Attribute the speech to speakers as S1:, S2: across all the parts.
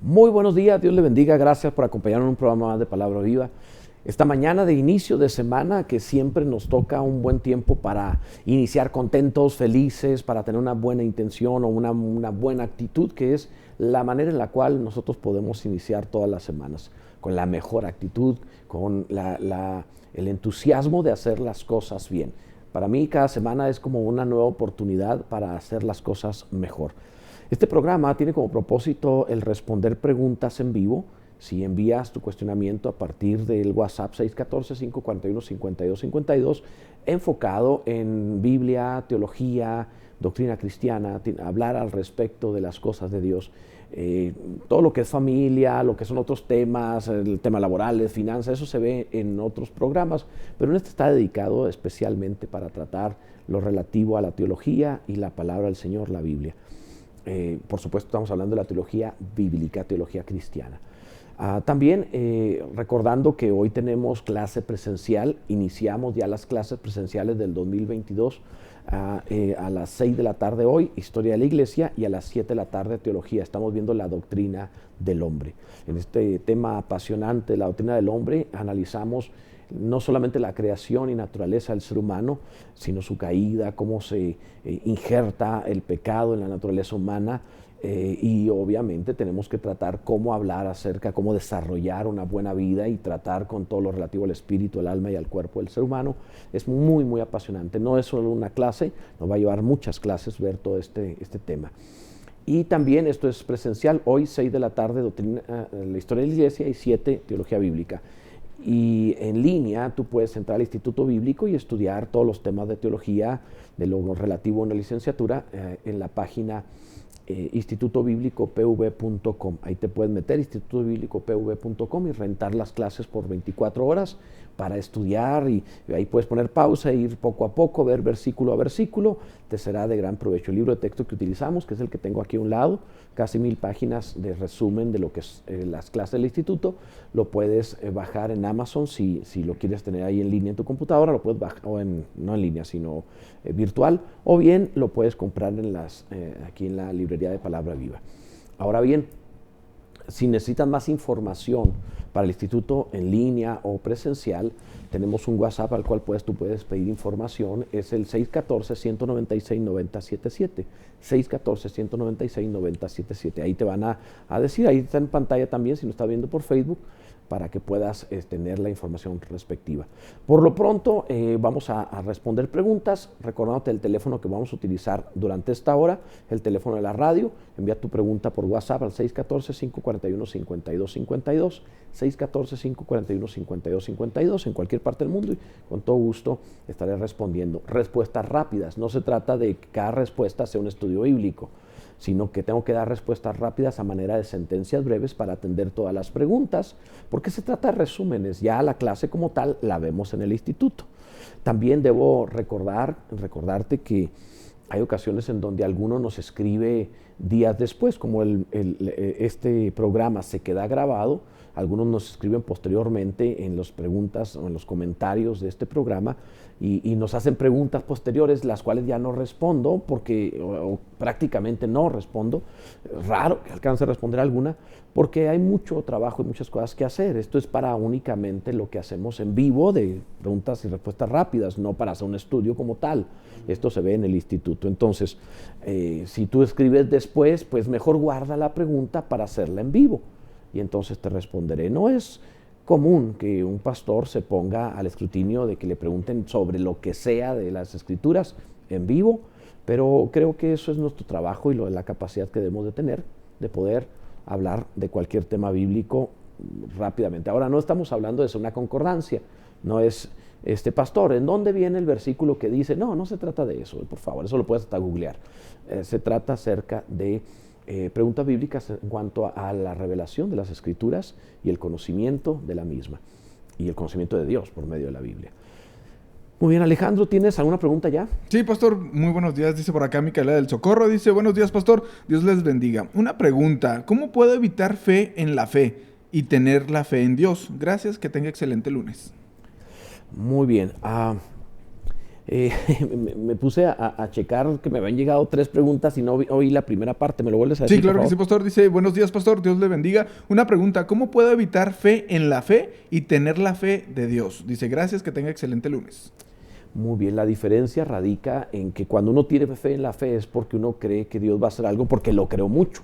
S1: Muy buenos días, Dios le bendiga, gracias por acompañarnos en un programa más de Palabra Viva. Esta mañana de inicio de semana que siempre nos toca un buen tiempo para iniciar contentos, felices, para tener una buena intención o una buena actitud, que es la manera en la cual nosotros podemos iniciar todas las semanas, con la mejor actitud, con el entusiasmo de hacer las cosas bien. Para mí cada semana es como una nueva oportunidad para hacer las cosas mejor. Este programa tiene como propósito el responder preguntas en vivo. Si envías tu cuestionamiento a partir del WhatsApp 614-541-5252, enfocado en Biblia, teología, doctrina cristiana, hablar al respecto de las cosas de Dios. Todo lo que es familia, lo que son otros temas, el tema laboral, finanzas, eso se ve en otros programas, pero en este está dedicado especialmente para tratar lo relativo a la teología y la palabra del Señor, la Biblia. Por supuesto estamos hablando de la teología bíblica, teología cristiana. También recordando que hoy tenemos clase presencial, iniciamos ya las clases presenciales del 2022 a las 6 de la tarde hoy, Historia de la Iglesia, y a las 7 de la tarde Teología. Estamos viendo la doctrina del hombre. En este tema apasionante, la doctrina del hombre, analizamos no solamente la creación y naturaleza del ser humano, sino su caída, cómo se injerta el pecado en la naturaleza humana, y obviamente tenemos que tratar cómo hablar acerca, cómo desarrollar una buena vida y tratar con todo lo relativo al espíritu, al alma y al cuerpo del ser humano. Es muy, muy apasionante. No es solo una clase, nos va a llevar muchas clases ver todo este tema. Y también esto es presencial, hoy 6 de la tarde, doctrina, la historia de la Iglesia, y 7, teología bíblica. Y en línea tú puedes entrar al Instituto Bíblico y estudiar todos los temas de teología, de lo relativo a una licenciatura, en la página institutobiblicopv.com. Ahí te puedes meter, institutobiblicopv.com, y rentar las clases por 24 horas para estudiar, y ahí puedes poner pausa e ir poco a poco, ver versículo a versículo. Te será de gran provecho. El libro de texto que utilizamos, que es el que tengo aquí a un lado, casi 1000 páginas de resumen de lo que es las clases del instituto, lo puedes bajar en Amazon si lo quieres tener ahí en línea en tu computadora, lo puedes bajar, o no en línea, sino virtual, o bien lo puedes comprar aquí en la librería de Palabra Viva. Ahora bien, si necesitan más información para el instituto en línea o presencial, tenemos un WhatsApp al cual tú puedes pedir información. Es el 614-196-9077. 614-196-9077. Ahí te van a decir, ahí está en pantalla también, si lo estás viendo por Facebook, para que puedas tener la información respectiva. Por lo pronto vamos a responder preguntas, recordándote el teléfono que vamos a utilizar durante esta hora, el teléfono de la radio. Envía tu pregunta por WhatsApp al 614-541-5252, 614-541-5252, en cualquier parte del mundo, y con todo gusto estaré respondiendo. Respuestas rápidas, no se trata de que cada respuesta sea un estudio bíblico, sino que tengo que dar respuestas rápidas a manera de sentencias breves para atender todas las preguntas, porque se trata de resúmenes. Ya la clase como tal la vemos en el instituto. También debo recordarte que hay ocasiones en donde alguno nos escribe días después, como este programa se queda grabado. Algunos nos escriben posteriormente en las preguntas o en los comentarios de este programa, y nos hacen preguntas posteriores, las cuales ya no respondo, porque o prácticamente no respondo. Raro que alcance a responder alguna, porque hay mucho trabajo y muchas cosas que hacer. Esto es para únicamente lo que hacemos en vivo, de preguntas y respuestas rápidas, no para hacer un estudio como tal. Esto se ve en el instituto. Entonces, si tú escribes después, pues mejor guarda la pregunta para hacerla en vivo, y entonces te responderé. No es común que un pastor se ponga al escrutinio de que le pregunten sobre lo que sea de las Escrituras en vivo, pero creo que eso es nuestro trabajo y la capacidad que debemos de tener de poder hablar de cualquier tema bíblico rápidamente. Ahora, no estamos hablando de una concordancia, no es pastor, ¿en dónde viene el versículo que dice? No se trata de eso, por favor, eso lo puedes hasta googlear. Se trata acerca de preguntas bíblicas en cuanto a la revelación de las Escrituras y el conocimiento de la misma, y el conocimiento de Dios por medio de la Biblia. Muy bien, Alejandro, ¿tienes alguna pregunta ya?
S2: Sí, pastor, muy buenos días, dice por acá Micaela del Socorro, dice, buenos días, pastor, Dios les bendiga. Una pregunta, ¿cómo puedo evitar fe en la fe y tener la fe en Dios? Gracias, que tenga excelente lunes.
S1: Muy bien. Me puse a checar que me habían llegado 3 preguntas y no oí la primera parte. ¿Me lo vuelves a decir,
S2: Sí, claro
S1: por
S2: que sí,
S1: favor?
S2: pastor. Dice, buenos días, pastor, Dios le bendiga. Una pregunta, ¿cómo puedo evitar fe en la fe y tener la fe de Dios? Dice, gracias, que tenga excelente lunes.
S1: Muy bien, la diferencia radica en que cuando uno tiene fe en la fe es porque uno cree que Dios va a hacer algo porque lo creó mucho.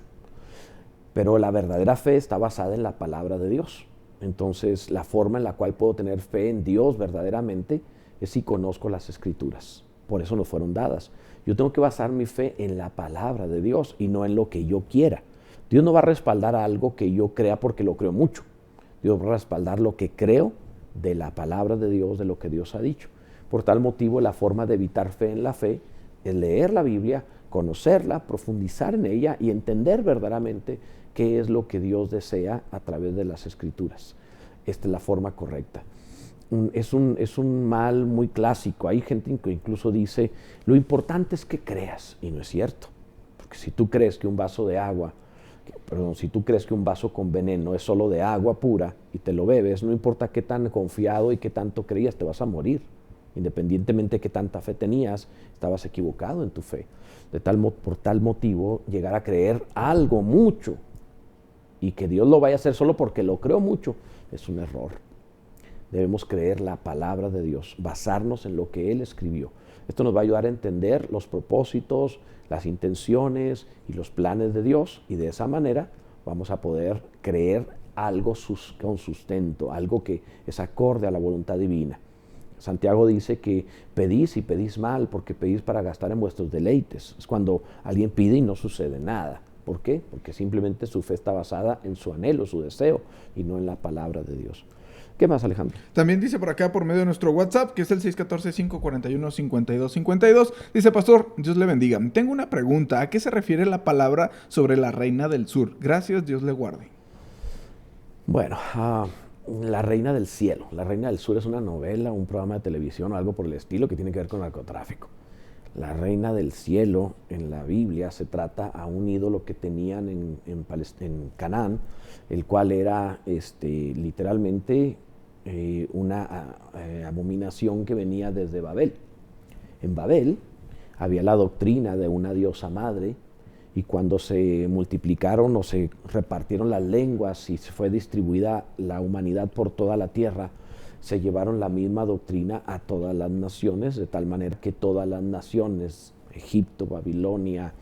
S1: Pero la verdadera fe está basada en la palabra de Dios. Entonces, la forma en la cual puedo tener fe en Dios verdaderamente es si conozco las Escrituras. Por eso nos fueron dadas. Yo tengo que basar mi fe en la palabra de Dios y no en lo que yo quiera. Dios no va a respaldar algo que yo crea porque lo creo mucho. Dios va a respaldar lo que creo de la palabra de Dios, de lo que Dios ha dicho. Por tal motivo, la forma de evitar fe en la fe es leer la Biblia, conocerla, profundizar en ella y entender verdaderamente qué es lo que Dios desea a través de las Escrituras. Esta es la forma correcta. Es un mal muy clásico. Hay gente que incluso dice, lo importante es que creas, y no es cierto. Porque si tú crees que un vaso de agua, si tú crees que un vaso con veneno es solo de agua pura y te lo bebes, no importa qué tan confiado y qué tanto creías, te vas a morir. Independientemente de qué tanta fe tenías, estabas equivocado en tu fe. Por tal motivo, llegar a creer algo mucho y que Dios lo vaya a hacer solo porque lo creo mucho, es un error. Debemos creer la palabra de Dios, basarnos en lo que Él escribió. Esto nos va a ayudar a entender los propósitos, las intenciones y los planes de Dios, y de esa manera vamos a poder creer algo con sustento, algo que es acorde a la voluntad divina. Santiago dice que pedís y pedís mal porque pedís para gastar en vuestros deleites. Es cuando alguien pide y no sucede nada. ¿Por qué? Porque simplemente su fe está basada en su anhelo, su deseo, y no en la palabra de Dios. ¿Qué más, Alejandro?
S2: También dice por acá por medio de nuestro WhatsApp, que es el 614-541-5252. Dice, pastor, Dios le bendiga. Tengo una pregunta. ¿A qué se refiere la palabra sobre la Reina del Sur? Gracias, Dios le guarde.
S1: Bueno, La Reina del Cielo. La Reina del Sur es una novela, un programa de televisión o algo por el estilo que tiene que ver con narcotráfico. La Reina del Cielo en la Biblia se trata a un ídolo que tenían en Canaán, el cual era literalmente una abominación que venía desde Babel. En Babel había la doctrina de una diosa madre, y cuando se multiplicaron o se repartieron las lenguas y se fue distribuida la humanidad por toda la tierra, se llevaron la misma doctrina a todas las naciones, de tal manera que todas las naciones, Egipto, Babilonia,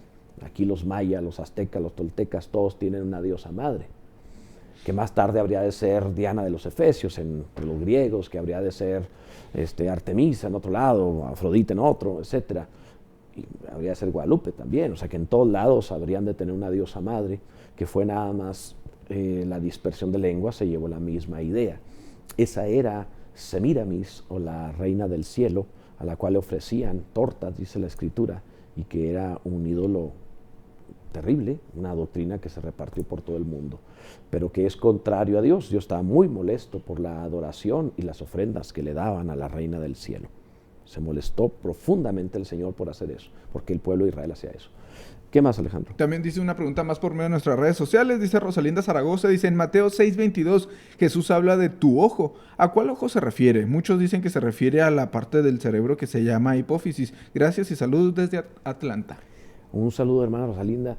S1: aquí los mayas, los aztecas, los toltecas, todos tienen una diosa madre, que más tarde habría de ser Diana de los Efesios entre los griegos, que habría de ser Artemisa en otro lado, Afrodita en otro, etcétera. Y habría de ser Guadalupe también, o sea que en todos lados habrían de tener una diosa madre, que fue nada más la dispersión de lenguas, se llevó la misma idea. Esa era Semiramis, o la Reina del Cielo, a la cual le ofrecían tortas, dice la Escritura, y que era un ídolo terrible, una doctrina que se repartió por todo el mundo, pero que es contrario a Dios. Dios estaba muy molesto por la adoración y las ofrendas que le daban a la Reina del Cielo. Se molestó profundamente el Señor por hacer eso, porque el pueblo de Israel hacía eso. ¿Qué más, Alejandro?
S2: También dice una pregunta más por medio de nuestras redes sociales. Dice Rosalinda Zaragoza, dice en Mateo 6:22, Jesús habla de tu ojo. ¿A cuál ojo se refiere? Muchos dicen que se refiere a la parte del cerebro que se llama hipófisis. Gracias y saludos desde Atlanta.
S1: Un saludo, hermana Rosalinda.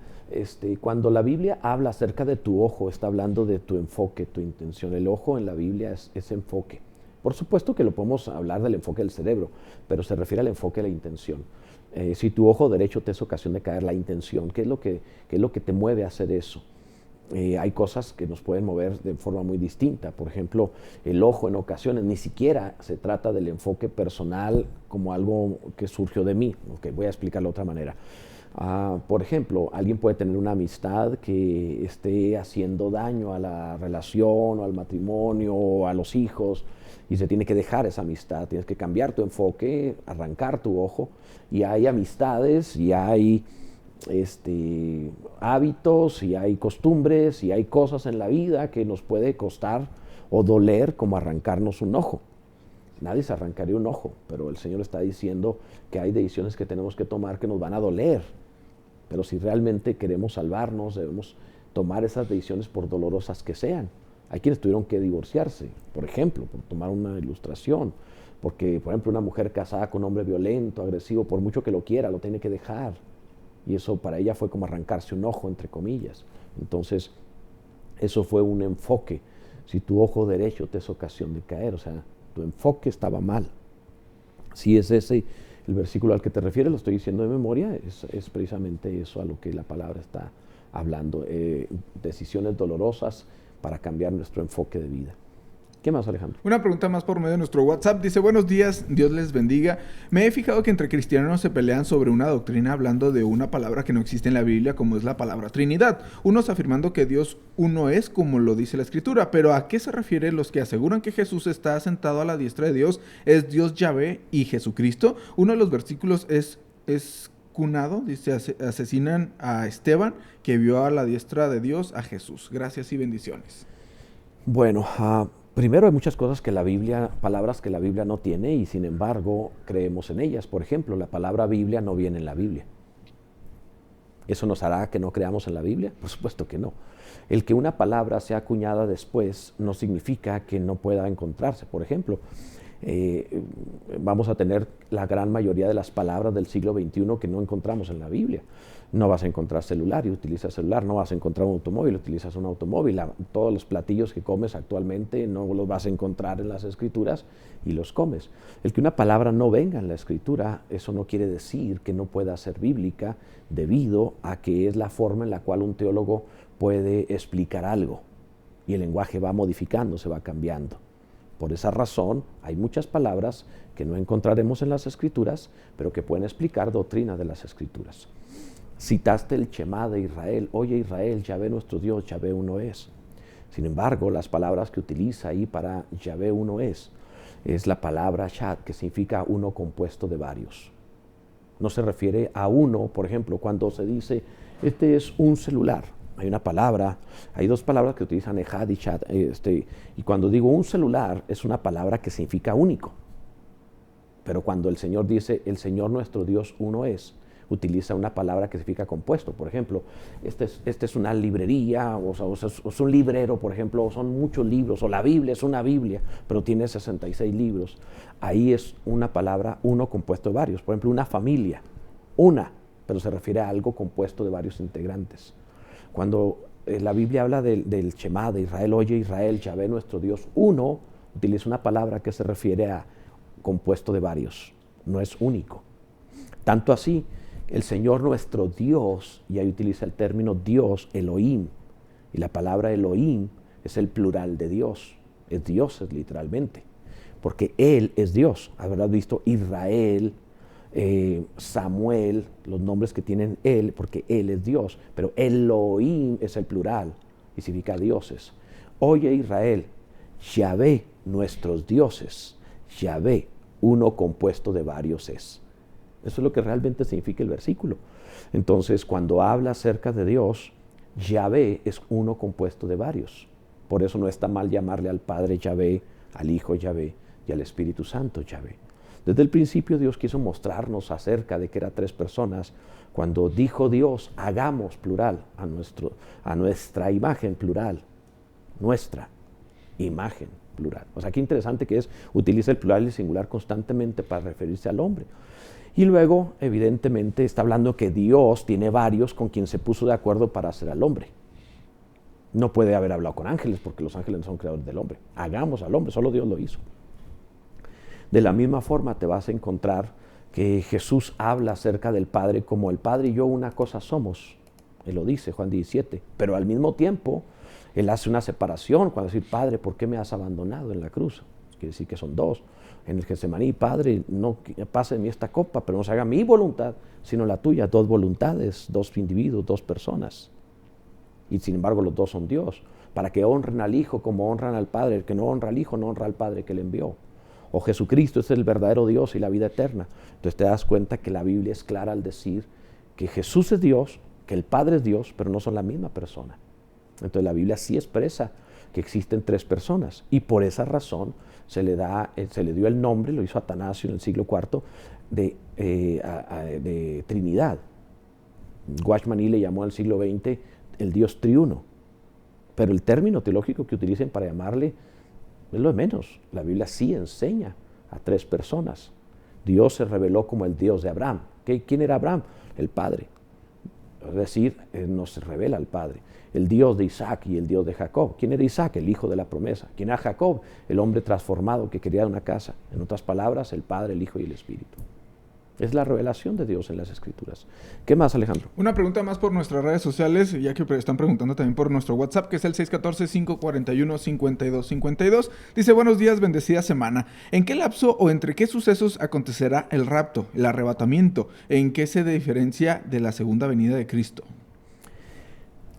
S1: Cuando la Biblia habla acerca de tu ojo, está hablando de tu enfoque, tu intención. El ojo en la Biblia es enfoque. Por supuesto que lo podemos hablar del enfoque del cerebro, pero se refiere al enfoque de la intención. Si tu ojo derecho te es ocasión de caer, la intención, ¿qué es lo que te mueve a hacer eso? Hay cosas que nos pueden mover de forma muy distinta. Por ejemplo, el ojo en ocasiones ni siquiera se trata del enfoque personal como algo que surgió de mí. Okay, voy a explicarlo de otra manera. Por ejemplo, alguien puede tener una amistad que esté haciendo daño a la relación o al matrimonio o a los hijos, y se tiene que dejar esa amistad. Tienes que cambiar tu enfoque, arrancar tu ojo. Y hay amistades y hay hábitos y hay costumbres y hay cosas en la vida que nos puede costar o doler, como arrancarnos un ojo. Nadie se arrancaría un ojo, pero el Señor está diciendo que hay decisiones que tenemos que tomar que nos van a doler. Pero si realmente queremos salvarnos, debemos tomar esas decisiones por dolorosas que sean. Hay quienes tuvieron que divorciarse, por ejemplo, por tomar una ilustración, Porque, por ejemplo, una mujer casada con un hombre violento, agresivo, por mucho que lo quiera, lo tiene que dejar. Y eso para ella fue como arrancarse un ojo, entre comillas. Entonces, eso fue un enfoque. Si tu ojo derecho te es ocasión de caer, o sea, tu enfoque estaba mal. Si es ese el versículo al que te refieres, lo estoy diciendo de memoria, es precisamente eso a lo que la palabra está hablando. Decisiones dolorosas para cambiar nuestro enfoque de vida. ¿Qué más, Alejandro?
S2: Una pregunta más por medio de nuestro WhatsApp. Dice, buenos días, Dios les bendiga. Me he fijado que entre cristianos se pelean sobre una doctrina hablando de una palabra que no existe en la Biblia, como es la palabra Trinidad. Unos afirmando que Dios uno es, como lo dice la Escritura. Pero ¿a qué se refieren los que aseguran que Jesús está sentado a la diestra de Dios, es Dios Yahvé y Jesucristo? Uno de los versículos es cunado, dice, asesinan a Esteban, que vio a la diestra de Dios a Jesús. Gracias y bendiciones.
S1: Bueno, primero hay muchas cosas que la Biblia, palabras que la Biblia no tiene y sin embargo creemos en ellas. Por ejemplo, la palabra Biblia no viene en la Biblia. ¿Eso nos hará que no creamos en la Biblia? Por supuesto que no. El que una palabra sea acuñada después no significa que no pueda encontrarse. Por ejemplo, vamos a tener la gran mayoría de las palabras del siglo XXI que no encontramos en la Biblia. No vas a encontrar celular y utilizas celular, no vas a encontrar un automóvil, utilizas un automóvil. Todos los platillos que comes actualmente no los vas a encontrar en las Escrituras y los comes. El que una palabra no venga en la Escritura, eso no quiere decir que no pueda ser bíblica, debido a que es la forma en la cual un teólogo puede explicar algo y el lenguaje va modificando, se va cambiando. Por esa razón, hay muchas palabras que no encontraremos en las Escrituras, pero que pueden explicar doctrina de las Escrituras. Citaste el Shema de Israel. Oye Israel, Yahvé nuestro Dios, Yahvé uno es. Sin embargo, las palabras que utiliza ahí para Yahvé uno es la palabra Shad, que significa uno compuesto de varios. No se refiere a uno, por ejemplo, cuando se dice, este es un celular. Hay una palabra, hay dos palabras que utilizan Ejad y Shad. Y cuando digo un celular, es una palabra que significa único. Pero cuando el Señor dice, el Señor nuestro Dios uno es, utiliza una palabra que significa compuesto. Por ejemplo, este es una librería, o es un librero, por ejemplo, o son muchos libros, o la Biblia es una Biblia, pero tiene 66 libros. Ahí es una palabra, uno compuesto de varios. Por ejemplo, una familia, una, pero se refiere a algo compuesto de varios integrantes. Cuando la Biblia habla del Shema de Israel, oye Israel, Yahvé nuestro Dios, uno, utiliza una palabra que se refiere a compuesto de varios, no es único. Tanto así, el Señor nuestro Dios, y ahí utiliza el término Dios, Elohim, y la palabra Elohim es el plural de Dios, es dioses literalmente, porque Él es Dios. Habrás visto Israel, Samuel, los nombres que tienen Él, porque Él es Dios, pero Elohim es el plural y significa dioses. Oye Israel, Yahvé, nuestros dioses, Yahvé, uno compuesto de varios es. Eso es lo que realmente significa el versículo. Entonces, cuando habla acerca de Dios, Yahvé es uno compuesto de varios. Por eso no está mal llamarle al Padre Yahvé, al Hijo Yahvé y al Espíritu Santo Yahvé. Desde el principio Dios quiso mostrarnos acerca de que eran tres personas. Cuando dijo Dios, hagamos plural, a nuestra imagen plural, nuestra imagen plural. O sea, qué interesante que es, utiliza el plural y el singular constantemente para referirse al hombre. Y luego, evidentemente, está hablando que Dios tiene varios con quien se puso de acuerdo para hacer al hombre. No puede haber hablado con ángeles, porque los ángeles no son creadores del hombre. Hagamos al hombre, solo Dios lo hizo. De la misma forma te vas a encontrar que Jesús habla acerca del Padre como el Padre y yo una cosa somos. Él lo dice, Juan 17. Pero al mismo tiempo, Él hace una separación cuando dice, Padre, ¿por qué me has abandonado en la cruz? Quiere decir que son dos. En el Getsemaní, Padre, no pase de mí esta copa, pero no se haga mi voluntad, sino la tuya. Dos voluntades, dos individuos, dos personas. Y sin embargo los dos son Dios. Para que honren al Hijo como honran al Padre. El que no honra al Hijo no honra al Padre que le envió. O Jesucristo es el verdadero Dios y la vida eterna. Entonces te das cuenta que la Biblia es clara al decir que Jesús es Dios, que el Padre es Dios, pero no son la misma persona. Entonces la Biblia sí expresa que existen tres personas y por esa razón se le dio el nombre, lo hizo Atanasio en el siglo IV, de Trinidad. Guachmaní le llamó al siglo XX el Dios triuno, pero el término teológico que utilicen para llamarle es lo de menos. La Biblia sí enseña a 3 personas. Dios se reveló como el Dios de Abraham. ¿Quién era Abraham? El Padre. Es decir, nos revela al Padre. El Dios de Isaac y el Dios de Jacob. ¿Quién era Isaac? El hijo de la promesa. ¿Quién era Jacob? El hombre transformado que quería una casa. En otras palabras, el Padre, el Hijo y el Espíritu. Es la revelación de Dios en las Escrituras. ¿Qué más, Alejandro?
S2: Una pregunta más por nuestras redes sociales, ya que están preguntando también por nuestro WhatsApp, que es el 614-541-5252. Dice, buenos días, bendecida semana. ¿En qué lapso o entre qué sucesos acontecerá el rapto, el arrebatamiento? ¿En qué se diferencia de la segunda venida de Cristo?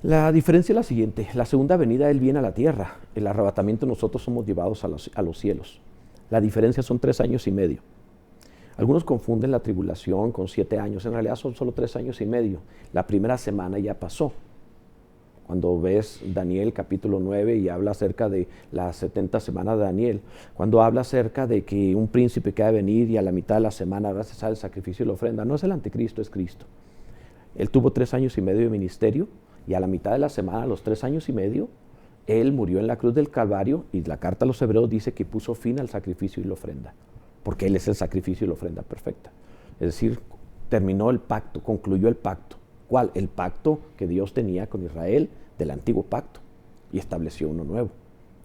S1: La diferencia es la siguiente. La segunda venida, Él viene a la tierra. El arrebatamiento, nosotros somos llevados a los cielos. La diferencia son 3 años y medio. Algunos confunden la tribulación con 7 años. En realidad son solo 3 años y medio. La primera semana ya pasó. Cuando ves Daniel capítulo 9 y habla acerca de las 70 semanas de Daniel, cuando habla acerca de que un príncipe que ha de venir y a la mitad de la semana habrá cesar el sacrificio y la ofrenda, no es el anticristo, es Cristo. Él tuvo 3 años y medio de ministerio y a la mitad de la semana, a los 3 años y medio, Él murió en la cruz del Calvario y la carta a los Hebreos dice que puso fin al sacrificio y la ofrenda, porque Él es el sacrificio y la ofrenda perfecta. Es decir, terminó el pacto, concluyó el pacto. ¿Cuál? El pacto que Dios tenía con Israel del antiguo pacto y estableció uno nuevo.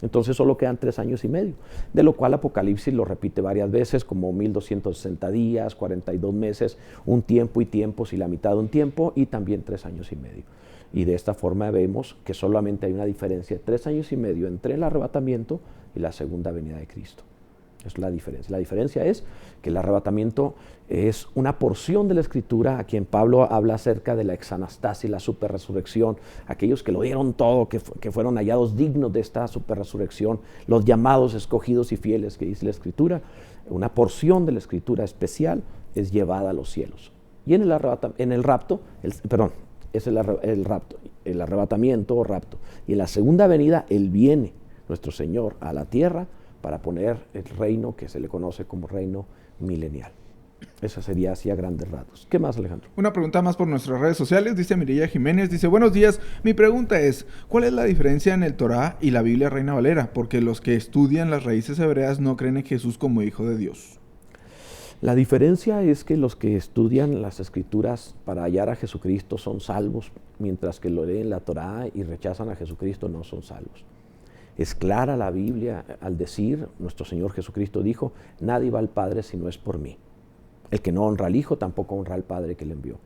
S1: Entonces solo quedan 3 años y medio, de lo cual Apocalipsis lo repite varias veces, como 1260 días, 42 meses, un tiempo y tiempos y la mitad de un tiempo, y también 3 años y medio. Y de esta forma vemos que solamente hay una diferencia de 3 años y medio entre el arrebatamiento y la segunda venida de Cristo. Es la diferencia. La diferencia es que el arrebatamiento es una porción de la Escritura a quien Pablo habla acerca de la exanastasis, la superresurrección, aquellos que lo dieron todo, que fueron hallados dignos de esta superresurrección, los llamados, escogidos y fieles que dice la Escritura. Una porción de la Escritura especial es llevada a los cielos. Y en el rapto, es el arrebatamiento o rapto. Y en la segunda venida, Él viene, nuestro Señor, a la tierra para poner el reino que se le conoce como reino milenial. Esa sería así a grandes rasgos. ¿Qué más, Alejandro?
S2: Una pregunta más por nuestras redes sociales. Dice Mireya Jiménez, dice, buenos días. Mi pregunta es, ¿cuál es la diferencia en el Torá y la Biblia Reina Valera? Porque los que estudian las raíces hebreas no creen en Jesús como Hijo de Dios.
S1: La diferencia es que los que estudian las Escrituras para hallar a Jesucristo son salvos, mientras que lo leen la Torá y rechazan a Jesucristo no son salvos. Es clara la Biblia al decir, nuestro Señor Jesucristo dijo, nadie va al Padre si no es por mí. El que no honra al Hijo tampoco honra al Padre que le envió.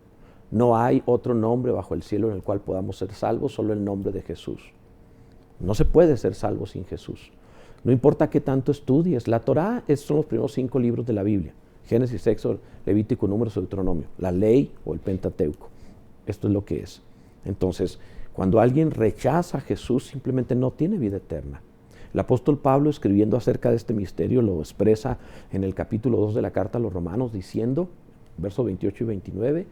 S1: No hay otro nombre bajo el cielo en el cual podamos ser salvos, solo el nombre de Jesús. No se puede ser salvo sin Jesús. No importa qué tanto estudies, la Torá son los primeros 5 libros de la Biblia. Génesis, Éxodo, Levítico, Números, Deuteronomio. La ley o el Pentateuco. Esto es lo que es. Entonces, cuando alguien rechaza a Jesús, simplemente no tiene vida eterna. El apóstol Pablo, escribiendo acerca de este misterio, lo expresa en el capítulo 2 de la carta a los Romanos, diciendo, versos 28 y 29,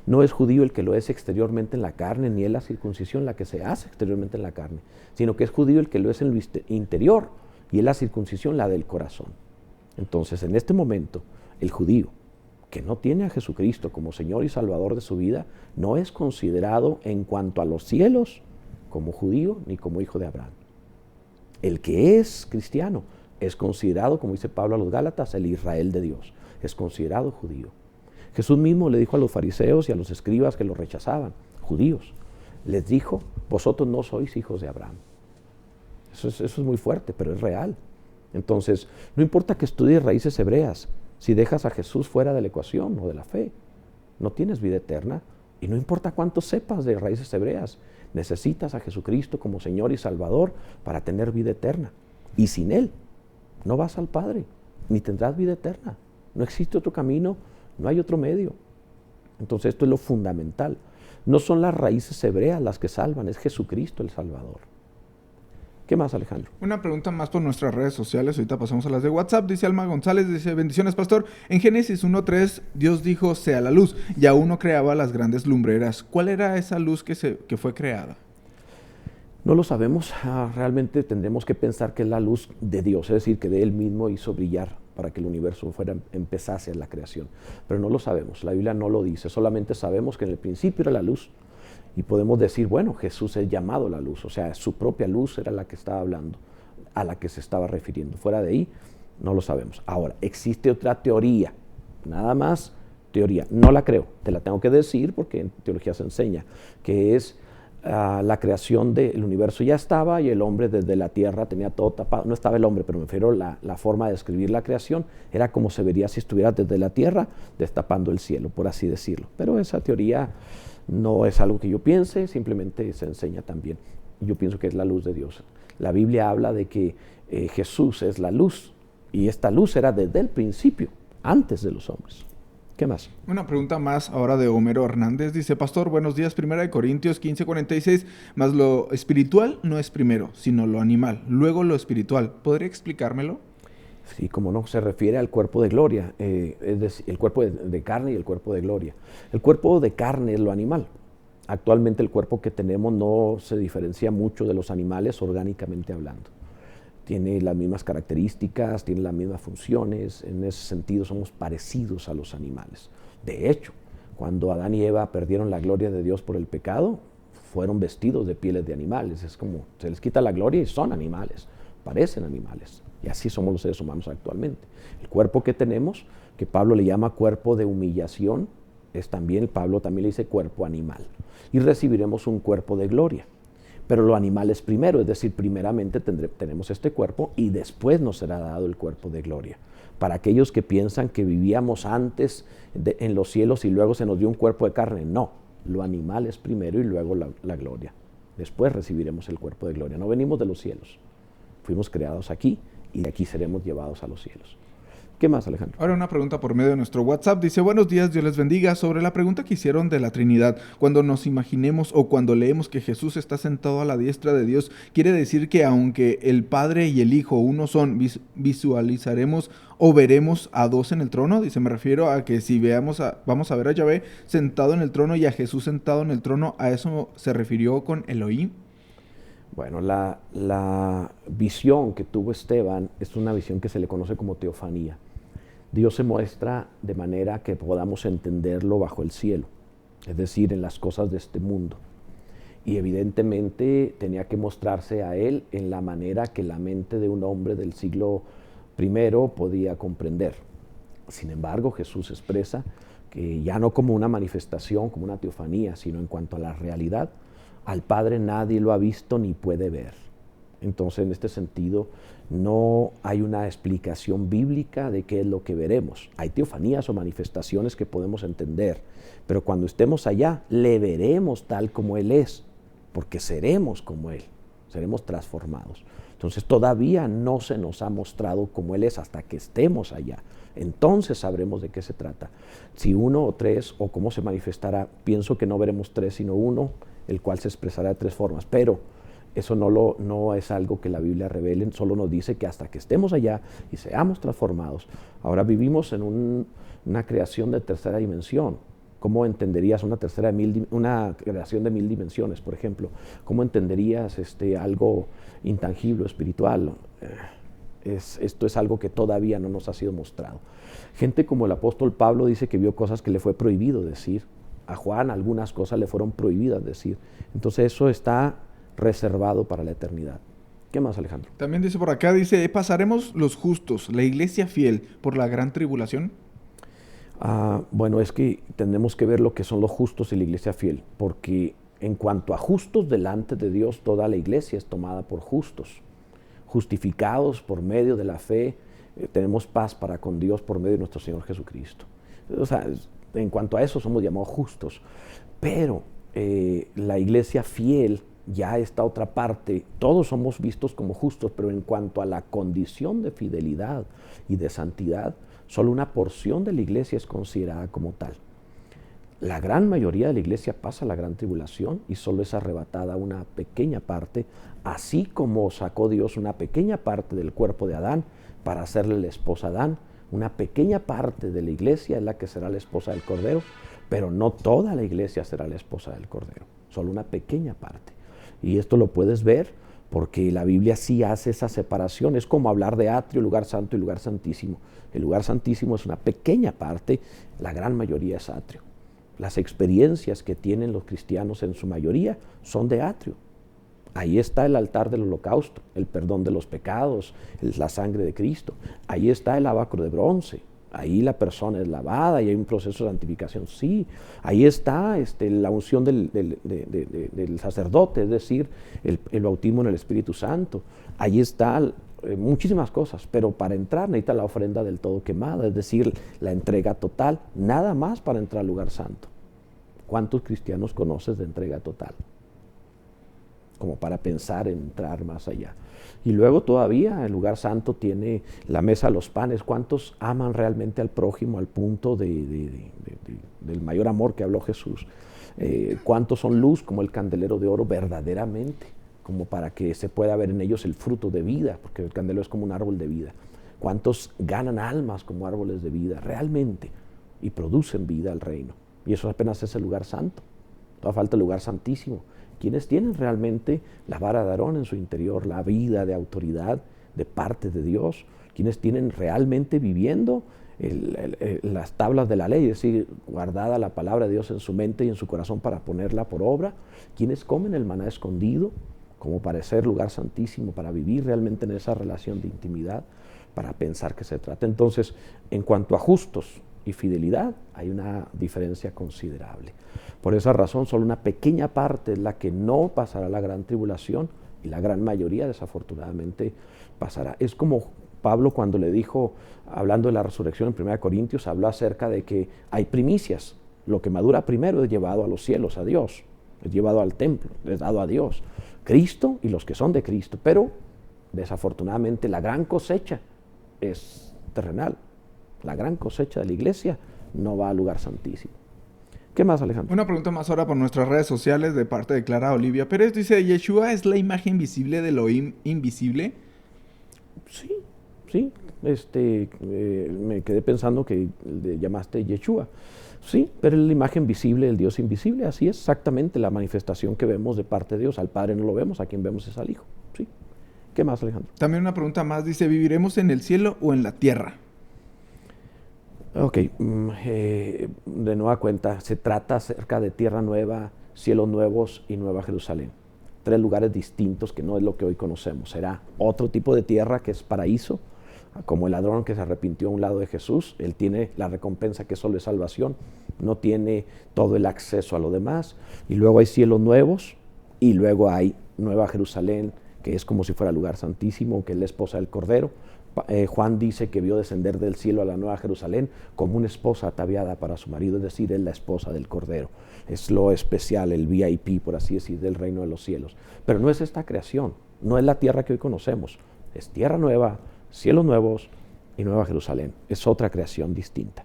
S1: no es judío el que lo es exteriormente en la carne, ni es la circuncisión la que se hace exteriormente en la carne, sino que es judío el que lo es en lo interior, y es la circuncisión la del corazón. Entonces, en este momento, el judío que no tiene a Jesucristo como Señor y Salvador de su vida, no es considerado en cuanto a los cielos como judío ni como hijo de Abraham. El que es cristiano es considerado, como dice Pablo a los Gálatas, el Israel de Dios. Es considerado judío. Jesús mismo le dijo a los fariseos y a los escribas que lo rechazaban, judíos, les dijo, vosotros no sois hijos de Abraham. Eso es muy fuerte, pero es real. Entonces, no importa que estudies raíces hebreas, si dejas a Jesús fuera de la ecuación o de la fe, no tienes vida eterna. Y no importa cuánto sepas de raíces hebreas, necesitas a Jesucristo como Señor y Salvador para tener vida eterna. Y sin Él, no vas al Padre, ni tendrás vida eterna. No existe otro camino, no hay otro medio. Entonces esto es lo fundamental. No son las raíces hebreas las que salvan, es Jesucristo el Salvador. ¿Qué más, Alejandro?
S2: Una pregunta más por nuestras redes sociales. Ahorita pasamos a las de WhatsApp. Dice Alma González, dice, bendiciones, pastor. En Génesis 1:3, Dios dijo, sea la luz, y aún no creaba las grandes lumbreras. ¿Cuál era esa luz que fue creada?
S1: No lo sabemos. Realmente tendremos que pensar que es la luz de Dios, es decir, que de Él mismo hizo brillar para que el universo empezase en la creación. Pero no lo sabemos. La Biblia no lo dice. Solamente sabemos que en el principio era la luz. Y podemos decir, bueno, Jesús es llamado la luz, o sea, su propia luz era la que estaba hablando, a la que se estaba refiriendo. Fuera de ahí, No lo sabemos. Ahora, existe otra teoría, nada más teoría, no la creo, te la tengo que decir porque en teología se enseña, que es la creación del universo ya estaba y el hombre desde la tierra tenía todo tapado, no estaba el hombre, pero me refiero a la forma de describir la creación, era como se vería si estuviera desde la tierra destapando el cielo, por así decirlo. Pero esa teoría no es algo que yo piense, simplemente se enseña también. Yo pienso que es la luz de Dios. La Biblia habla de que Jesús es la luz y esta luz era desde el principio, antes de los hombres. ¿Qué más?
S2: Una pregunta más ahora de Homero Hernández. Dice, Pastor, buenos días. 1 Corintios 15:46. Mas lo espiritual no es primero, sino lo animal. Luego lo espiritual. ¿Podría explicármelo?
S1: Sí, como no, se refiere al cuerpo de gloria, es decir, el cuerpo de carne y el cuerpo de gloria. El cuerpo de carne es lo animal. Actualmente el cuerpo que tenemos no se diferencia mucho de los animales orgánicamente hablando. Tiene las mismas características, tiene las mismas funciones, en ese sentido somos parecidos a los animales. De hecho, cuando Adán y Eva perdieron la gloria de Dios por el pecado, fueron vestidos de pieles de animales. Es como, se les quita la gloria y son animales, parecen animales. Y así somos los seres humanos actualmente. El cuerpo que tenemos, que Pablo le llama cuerpo de humillación, es también, Pablo también le dice cuerpo animal. Y recibiremos un cuerpo de gloria. Pero lo animal es primero, es decir, primeramente tenemos este cuerpo y después nos será dado el cuerpo de gloria. Para aquellos que piensan que vivíamos antes en los cielos y luego se nos dio un cuerpo de carne, no, lo animal es primero y luego la gloria. Después recibiremos el cuerpo de gloria. No venimos de los cielos, fuimos creados aquí y de aquí seremos llevados a los cielos. ¿Qué más, Alejandro?
S2: Ahora una pregunta por medio de nuestro WhatsApp. Dice, buenos días, Dios les bendiga. Sobre la pregunta que hicieron de la Trinidad, cuando nos imaginemos o cuando leemos que Jesús está sentado a la diestra de Dios, ¿quiere decir que aunque el Padre y el Hijo uno son, visualizaremos o veremos a dos en el trono? Dice, me refiero a que si vamos a ver a Yahvé sentado en el trono y a Jesús sentado en el trono, ¿a eso se refirió con Elohim?
S1: Bueno, la visión que tuvo Esteban es una visión que se le conoce como teofanía. Dios se muestra de manera que podamos entenderlo bajo el cielo, es decir, en las cosas de este mundo. Y evidentemente tenía que mostrarse a él en la manera que la mente de un hombre del siglo I podía comprender. Sin embargo, Jesús expresa que ya no como una manifestación, como una teofanía, sino en cuanto a la realidad, al Padre nadie lo ha visto ni puede ver. Entonces, en este sentido, no hay una explicación bíblica de qué es lo que veremos. Hay teofanías o manifestaciones que podemos entender, pero cuando estemos allá, le veremos tal como Él es, porque seremos como Él, seremos transformados. Entonces, todavía no se nos ha mostrado como Él es hasta que estemos allá. Entonces sabremos de qué se trata. Si uno o tres, o cómo se manifestará, pienso que no veremos tres, sino uno, el cual se expresará de tres formas, pero eso no es algo que la Biblia revele, solo nos dice que hasta que estemos allá y seamos transformados. Ahora vivimos en una creación de tercera dimensión. ¿Cómo entenderías una creación de 1000 dimensiones, por ejemplo? ¿Cómo entenderías algo intangible, espiritual? Esto es algo que todavía no nos ha sido mostrado. Gente como el apóstol Pablo dice que vio cosas que le fue prohibido decir. A Juan algunas cosas le fueron prohibidas decir. Entonces eso está reservado para la eternidad. ¿Qué más, Alejandro?
S2: También dice por acá, dice, ¿pasaremos los justos, la iglesia fiel, por la gran tribulación?
S1: Bueno, es que tenemos que ver lo que son los justos y la iglesia fiel, porque en cuanto a justos delante de Dios, toda la iglesia es tomada por justos, justificados por medio de la fe, tenemos paz para con Dios por medio de nuestro Señor Jesucristo. O sea, en cuanto a eso somos llamados justos, pero la iglesia fiel, ya esta otra parte, todos somos vistos como justos, pero en cuanto a la condición de fidelidad y de santidad, solo una porción de la iglesia es considerada como tal. La gran mayoría de la iglesia pasa la gran tribulación y solo es arrebatada una pequeña parte, así como sacó Dios una pequeña parte del cuerpo de Adán para hacerle la esposa a Adán. Una pequeña parte de la iglesia es la que será la esposa del Cordero, pero no toda la iglesia será la esposa del Cordero, solo una pequeña parte. Y esto lo puedes ver porque la Biblia sí hace esa separación. Es como hablar de atrio, lugar santo y lugar santísimo. El lugar santísimo es una pequeña parte, la gran mayoría es atrio. Las experiencias que tienen los cristianos en su mayoría son de atrio. Ahí está el altar del holocausto, el perdón de los pecados, la sangre de Cristo. Ahí está el lavacro de bronce. Ahí la persona es lavada y hay un proceso de santificación. Sí, ahí está la unción del sacerdote, es decir, el bautismo en el Espíritu Santo. Ahí está muchísimas cosas, pero para entrar necesita la ofrenda del todo quemada, es decir, la entrega total, nada más para entrar al lugar santo. ¿Cuántos cristianos conoces de entrega total? Como para pensar en entrar más allá. Y luego todavía el lugar santo tiene la mesa de los panes. ¿Cuántos aman realmente al prójimo al punto del mayor amor que habló Jesús? ¿Cuántos son luz como el candelero de oro verdaderamente? Como para que se pueda ver en ellos el fruto de vida, porque el candelero es como un árbol de vida. ¿Cuántos ganan almas como árboles de vida realmente y producen vida al reino? Y eso apenas es el lugar santo. Todavía falta el lugar santísimo. Quienes tienen realmente la vara de Aarón en su interior, la vida de autoridad de parte de Dios, quienes tienen realmente viviendo las tablas de la ley, es decir, guardada la palabra de Dios en su mente y en su corazón para ponerla por obra, quienes comen el maná escondido, como para ser lugar santísimo, para vivir realmente en esa relación de intimidad, para pensar que se trata. Entonces, en cuanto a justos y fidelidad, hay una diferencia considerable. Por esa razón, solo una pequeña parte es la que no pasará la gran tribulación y la gran mayoría, desafortunadamente, pasará. Es como Pablo cuando le dijo, hablando de la resurrección en 1 Corintios, habló acerca de que hay primicias. Lo que madura primero es llevado a los cielos, a Dios, es llevado al templo, es dado a Dios. Cristo y los que son de Cristo, pero desafortunadamente la gran cosecha es terrenal. La gran cosecha de la iglesia no va al lugar santísimo. ¿Qué más, Alejandro?
S2: Una pregunta más ahora por nuestras redes sociales de parte de Clara Olivia Pérez. Dice, ¿Yeshua es la imagen visible de lo invisible?
S1: Sí, sí. Me quedé pensando que le llamaste Yeshua. Sí, pero es la imagen visible del Dios invisible. Así es exactamente la manifestación que vemos de parte de Dios. Al Padre no lo vemos, a quien vemos es al Hijo. Sí. ¿Qué más, Alejandro?
S2: También una pregunta más. Dice, ¿viviremos en el cielo o en la tierra?
S1: Ok, de nueva cuenta, se trata acerca de tierra nueva, cielos nuevos y Nueva Jerusalén. 3 lugares distintos que no es lo que hoy conocemos. Será otro tipo de tierra que es paraíso, como el ladrón que se arrepintió a un lado de Jesús. Él tiene la recompensa que solo es salvación, no tiene todo el acceso a lo demás. Y luego hay cielos nuevos y luego hay Nueva Jerusalén, que es como si fuera el lugar santísimo, que es la esposa del Cordero. Juan dice que vio descender del cielo a la Nueva Jerusalén como una esposa ataviada para su marido, es decir, es la esposa del Cordero. Es lo especial, el VIP, por así decir, del reino de los cielos. Pero no es esta creación, no es la tierra que hoy conocemos. Es tierra nueva, cielos nuevos y Nueva Jerusalén. Es otra creación distinta.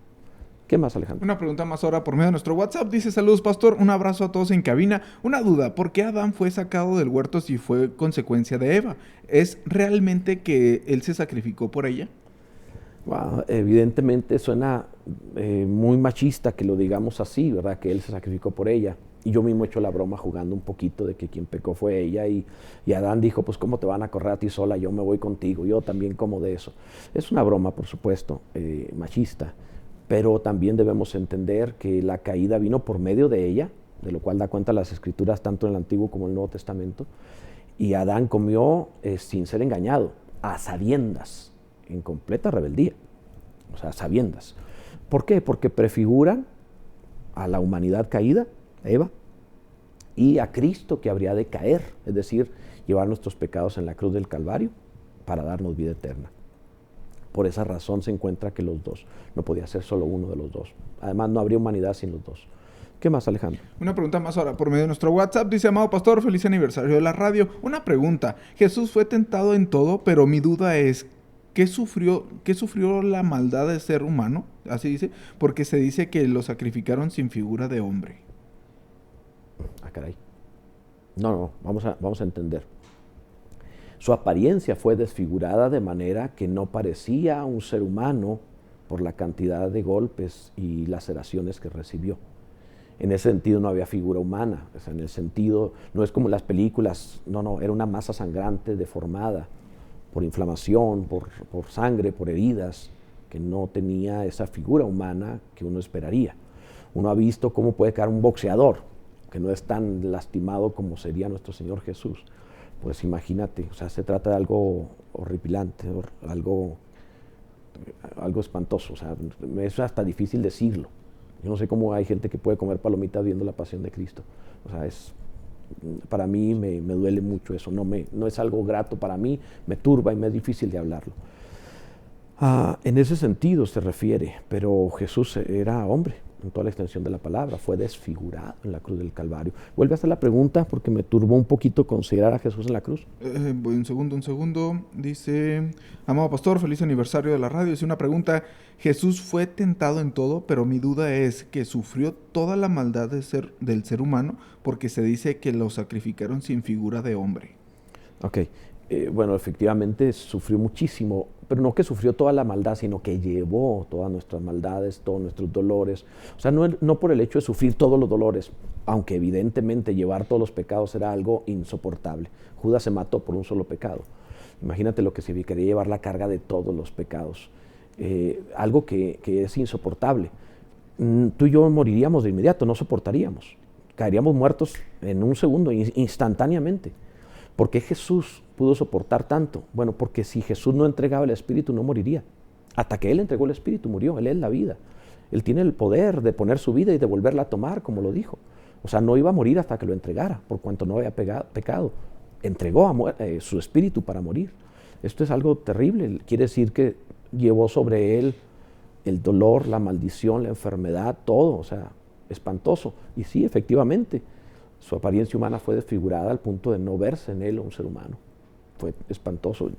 S1: ¿Qué más, Alejandro?
S2: Una pregunta más ahora por medio de nuestro WhatsApp. Dice, saludos, pastor, un abrazo a todos en cabina. Una duda, ¿por qué Adán fue sacado del huerto si fue consecuencia de Eva? ¿Es realmente que él se sacrificó por ella?
S1: Wow, evidentemente suena muy machista que lo digamos así, ¿verdad? Que él se sacrificó por ella. Y yo mismo he hecho la broma jugando un poquito de que quien pecó fue ella. Y Adán dijo, pues ¿cómo te van a correr a ti sola? Yo me voy contigo, yo también como de eso. Es una broma, por supuesto, machista. Pero también debemos entender que la caída vino por medio de ella, de lo cual da cuenta las Escrituras tanto en el Antiguo como en el Nuevo Testamento. Y Adán comió sin ser engañado, a sabiendas, en completa rebeldía, o sea, a sabiendas. ¿Por qué? Porque prefiguran a la humanidad caída, Eva, y a Cristo que habría de caer, es decir, llevar nuestros pecados en la cruz del Calvario para darnos vida eterna. Por esa razón se encuentra que los dos, no podía ser solo uno de los dos. Además, no habría humanidad sin los dos. ¿Qué más, Alejandro?
S2: Una pregunta más ahora por medio de nuestro WhatsApp. Dice, amado pastor, feliz aniversario de la radio. Una pregunta. Jesús fue tentado en todo, pero mi duda es, ¿qué sufrió la maldad de ser humano? Así dice, porque se dice que lo sacrificaron sin figura de hombre.
S1: Ah, caray. No, vamos a entender. Su apariencia fue desfigurada de manera que no parecía un ser humano por la cantidad de golpes y laceraciones que recibió. En ese sentido no había figura humana, o sea, en el sentido, no es como las películas, no, era una masa sangrante deformada por inflamación, por sangre, por heridas, que no tenía esa figura humana que uno esperaría. Uno ha visto cómo puede caer un boxeador, que no es tan lastimado como sería nuestro Señor Jesús. pues imagínate, o sea, se trata de algo horripilante, algo espantoso, o sea, es hasta difícil decirlo. Yo no sé cómo hay gente que puede comer palomitas viendo la Pasión de Cristo. O sea, para mí me duele mucho eso, no es algo grato para mí, me turba y me es difícil de hablarlo. En ese sentido se refiere, pero Jesús era hombre en toda la extensión de la palabra, fue desfigurado en la cruz del Calvario. Vuelve a hacer la pregunta porque me turbó un poquito considerar a Jesús en la cruz.
S2: Un segundo. Dice, amado pastor, feliz aniversario de la radio. Dice una pregunta, Jesús fue tentado en todo, pero mi duda es que sufrió toda la maldad del ser humano porque se dice que lo sacrificaron sin figura de hombre.
S1: Ok, bueno, efectivamente sufrió muchísimo, pero no que sufrió toda la maldad, sino que llevó todas nuestras maldades, todos nuestros dolores. O sea, no por el hecho de sufrir todos los dolores, aunque evidentemente llevar todos los pecados era algo insoportable. Judas se mató por un solo pecado. Imagínate lo que significaría llevar la carga de todos los pecados. Algo que es insoportable. Tú y yo moriríamos de inmediato, no soportaríamos. Caeríamos muertos en un segundo, instantáneamente. ¿Por qué Jesús pudo soportar tanto? Bueno, porque si Jesús no entregaba el Espíritu, no moriría. Hasta que Él entregó el Espíritu, murió. Él es la vida. Él tiene el poder de poner su vida y de volverla a tomar, como lo dijo. O sea, no iba a morir hasta que lo entregara, por cuanto no había pecado. Entregó su Espíritu para morir. Esto es algo terrible. Quiere decir que llevó sobre Él el dolor, la maldición, la enfermedad, todo. O sea, espantoso. Y sí, efectivamente, su apariencia humana fue desfigurada al punto de no verse en él un ser humano. Fue espantoso.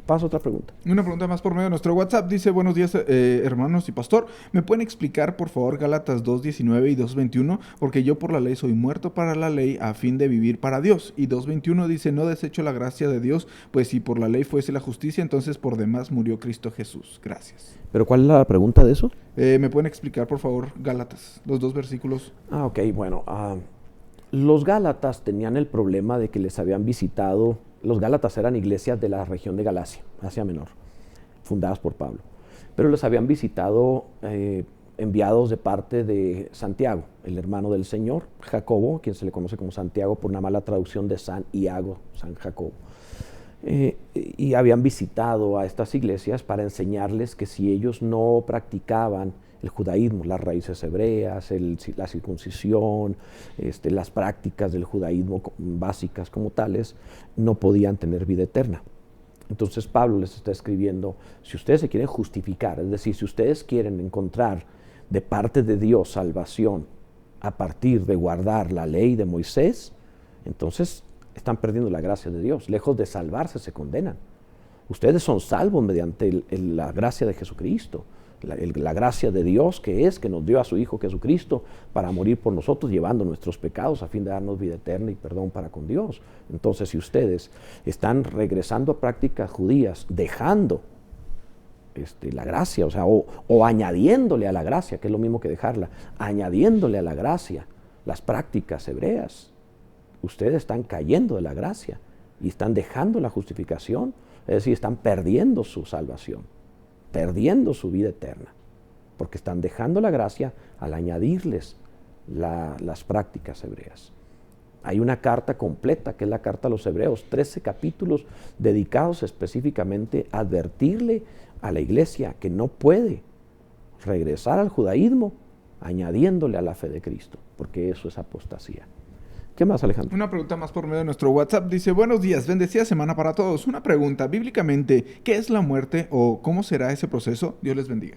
S1: Paso a otra pregunta.
S2: Una pregunta más por medio de nuestro WhatsApp. Dice, buenos días, hermanos y pastor. ¿Me pueden explicar, por favor, Gálatas 2:19 y 2:21? Porque yo por la ley soy muerto para la ley a fin de vivir para Dios. Y 2:21 dice, no desecho la gracia de Dios, pues si por la ley fuese la justicia, entonces por demás murió Cristo Jesús. Gracias.
S1: ¿Pero cuál es la pregunta de eso?
S2: ¿Me pueden explicar, por favor, Gálatas, los dos versículos?
S1: Ok, bueno. Los Gálatas tenían el problema de que les habían visitado, los Gálatas eran iglesias de la región de Galacia, Asia Menor, fundadas por Pablo, pero les habían visitado enviados de parte de Santiago, el hermano del Señor, Jacobo, quien se le conoce como Santiago por una mala traducción de San Iago, San Jacobo. Y habían visitado a estas iglesias para enseñarles que si ellos no practicaban el judaísmo, las raíces hebreas, la circuncisión, las prácticas del judaísmo básicas como tales, no podían tener vida eterna. Entonces Pablo les está escribiendo, si ustedes se quieren justificar, es decir, si ustedes quieren encontrar de parte de Dios salvación a partir de guardar la ley de Moisés, entonces están perdiendo la gracia de Dios. Lejos de salvarse, se condenan. Ustedes son salvos mediante la gracia de Jesucristo. La gracia de Dios que nos dio a su Hijo Jesucristo para morir por nosotros, llevando nuestros pecados a fin de darnos vida eterna y perdón para con Dios. Entonces, si ustedes están regresando a prácticas judías, dejando la gracia, o sea, o añadiéndole a la gracia, que es lo mismo que dejarla, añadiéndole a la gracia las prácticas hebreas, ustedes están cayendo de la gracia y están dejando la justificación, es decir, están perdiendo su salvación, perdiendo su vida eterna, porque están dejando la gracia al añadirles las prácticas hebreas. Hay una carta completa, que es la carta a los Hebreos, 13 capítulos dedicados específicamente a advertirle a la iglesia que no puede regresar al judaísmo añadiéndole a la fe de Cristo, porque eso es apostasía. ¿Qué más, Alejandro?
S2: Una pregunta más por medio de nuestro WhatsApp. Dice, buenos días, bendecida semana para todos. Una pregunta, bíblicamente, ¿qué es la muerte o cómo será ese proceso? Dios les bendiga.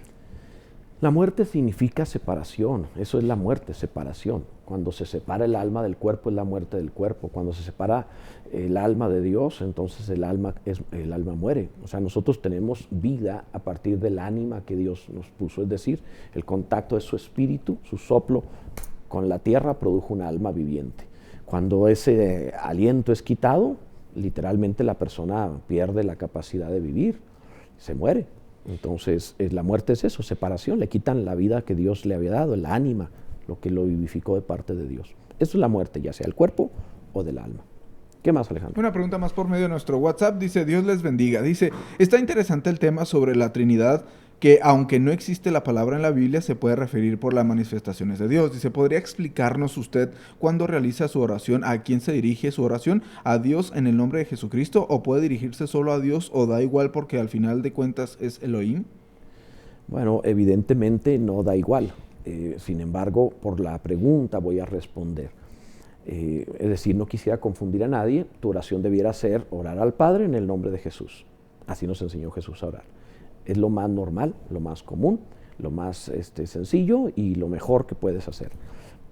S1: La muerte significa separación, eso es la muerte, separación. Cuando se separa el alma del cuerpo es la muerte del cuerpo. Cuando se separa el alma de Dios, entonces el alma muere. O sea, nosotros tenemos vida a partir del ánima que Dios nos puso. Es decir, el contacto de su espíritu, su soplo con la tierra produjo un alma viviente. Cuando ese aliento es quitado, literalmente la persona pierde la capacidad de vivir, se muere. Entonces, la muerte es eso, separación, le quitan la vida que Dios le había dado, el ánima, lo que lo vivificó de parte de Dios. Eso es la muerte, ya sea del cuerpo o del alma. ¿Qué más, Alejandro?
S2: Una pregunta más por medio de nuestro WhatsApp. Dice, Dios les bendiga. Dice, está interesante el tema sobre la Trinidad, que aunque no existe la palabra en la Biblia, se puede referir por las manifestaciones de Dios. Dice, ¿podría explicarnos usted cuándo realiza su oración, a quién se dirige su oración? ¿A Dios en el nombre de Jesucristo? ¿O puede dirigirse solo a Dios o da igual porque al final de cuentas es Elohim?
S1: Bueno, evidentemente no da igual. Sin embargo, por la pregunta voy a responder. Es decir, no quisiera confundir a nadie. Tu oración debiera ser orar al Padre en el nombre de Jesús. Así nos enseñó Jesús a orar. Es lo más normal, lo más común, lo más sencillo y lo mejor que puedes hacer.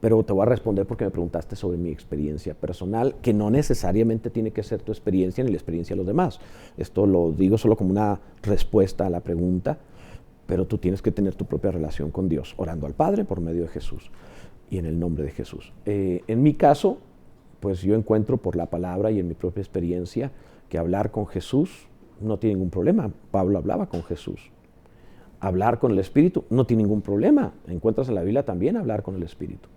S1: Pero te voy a responder porque me preguntaste sobre mi experiencia personal, que no necesariamente tiene que ser tu experiencia ni la experiencia de los demás. Esto lo digo solo como una respuesta a la pregunta, pero tú tienes que tener tu propia relación con Dios, orando al Padre por medio de Jesús y en el nombre de Jesús. En mi caso, pues yo encuentro por la palabra y en mi propia experiencia que hablar con Jesús no tiene ningún problema. Pablo hablaba con Jesús. Hablar con el Espíritu no tiene ningún problema. Encuentras en la Biblia también hablar con el Espíritu.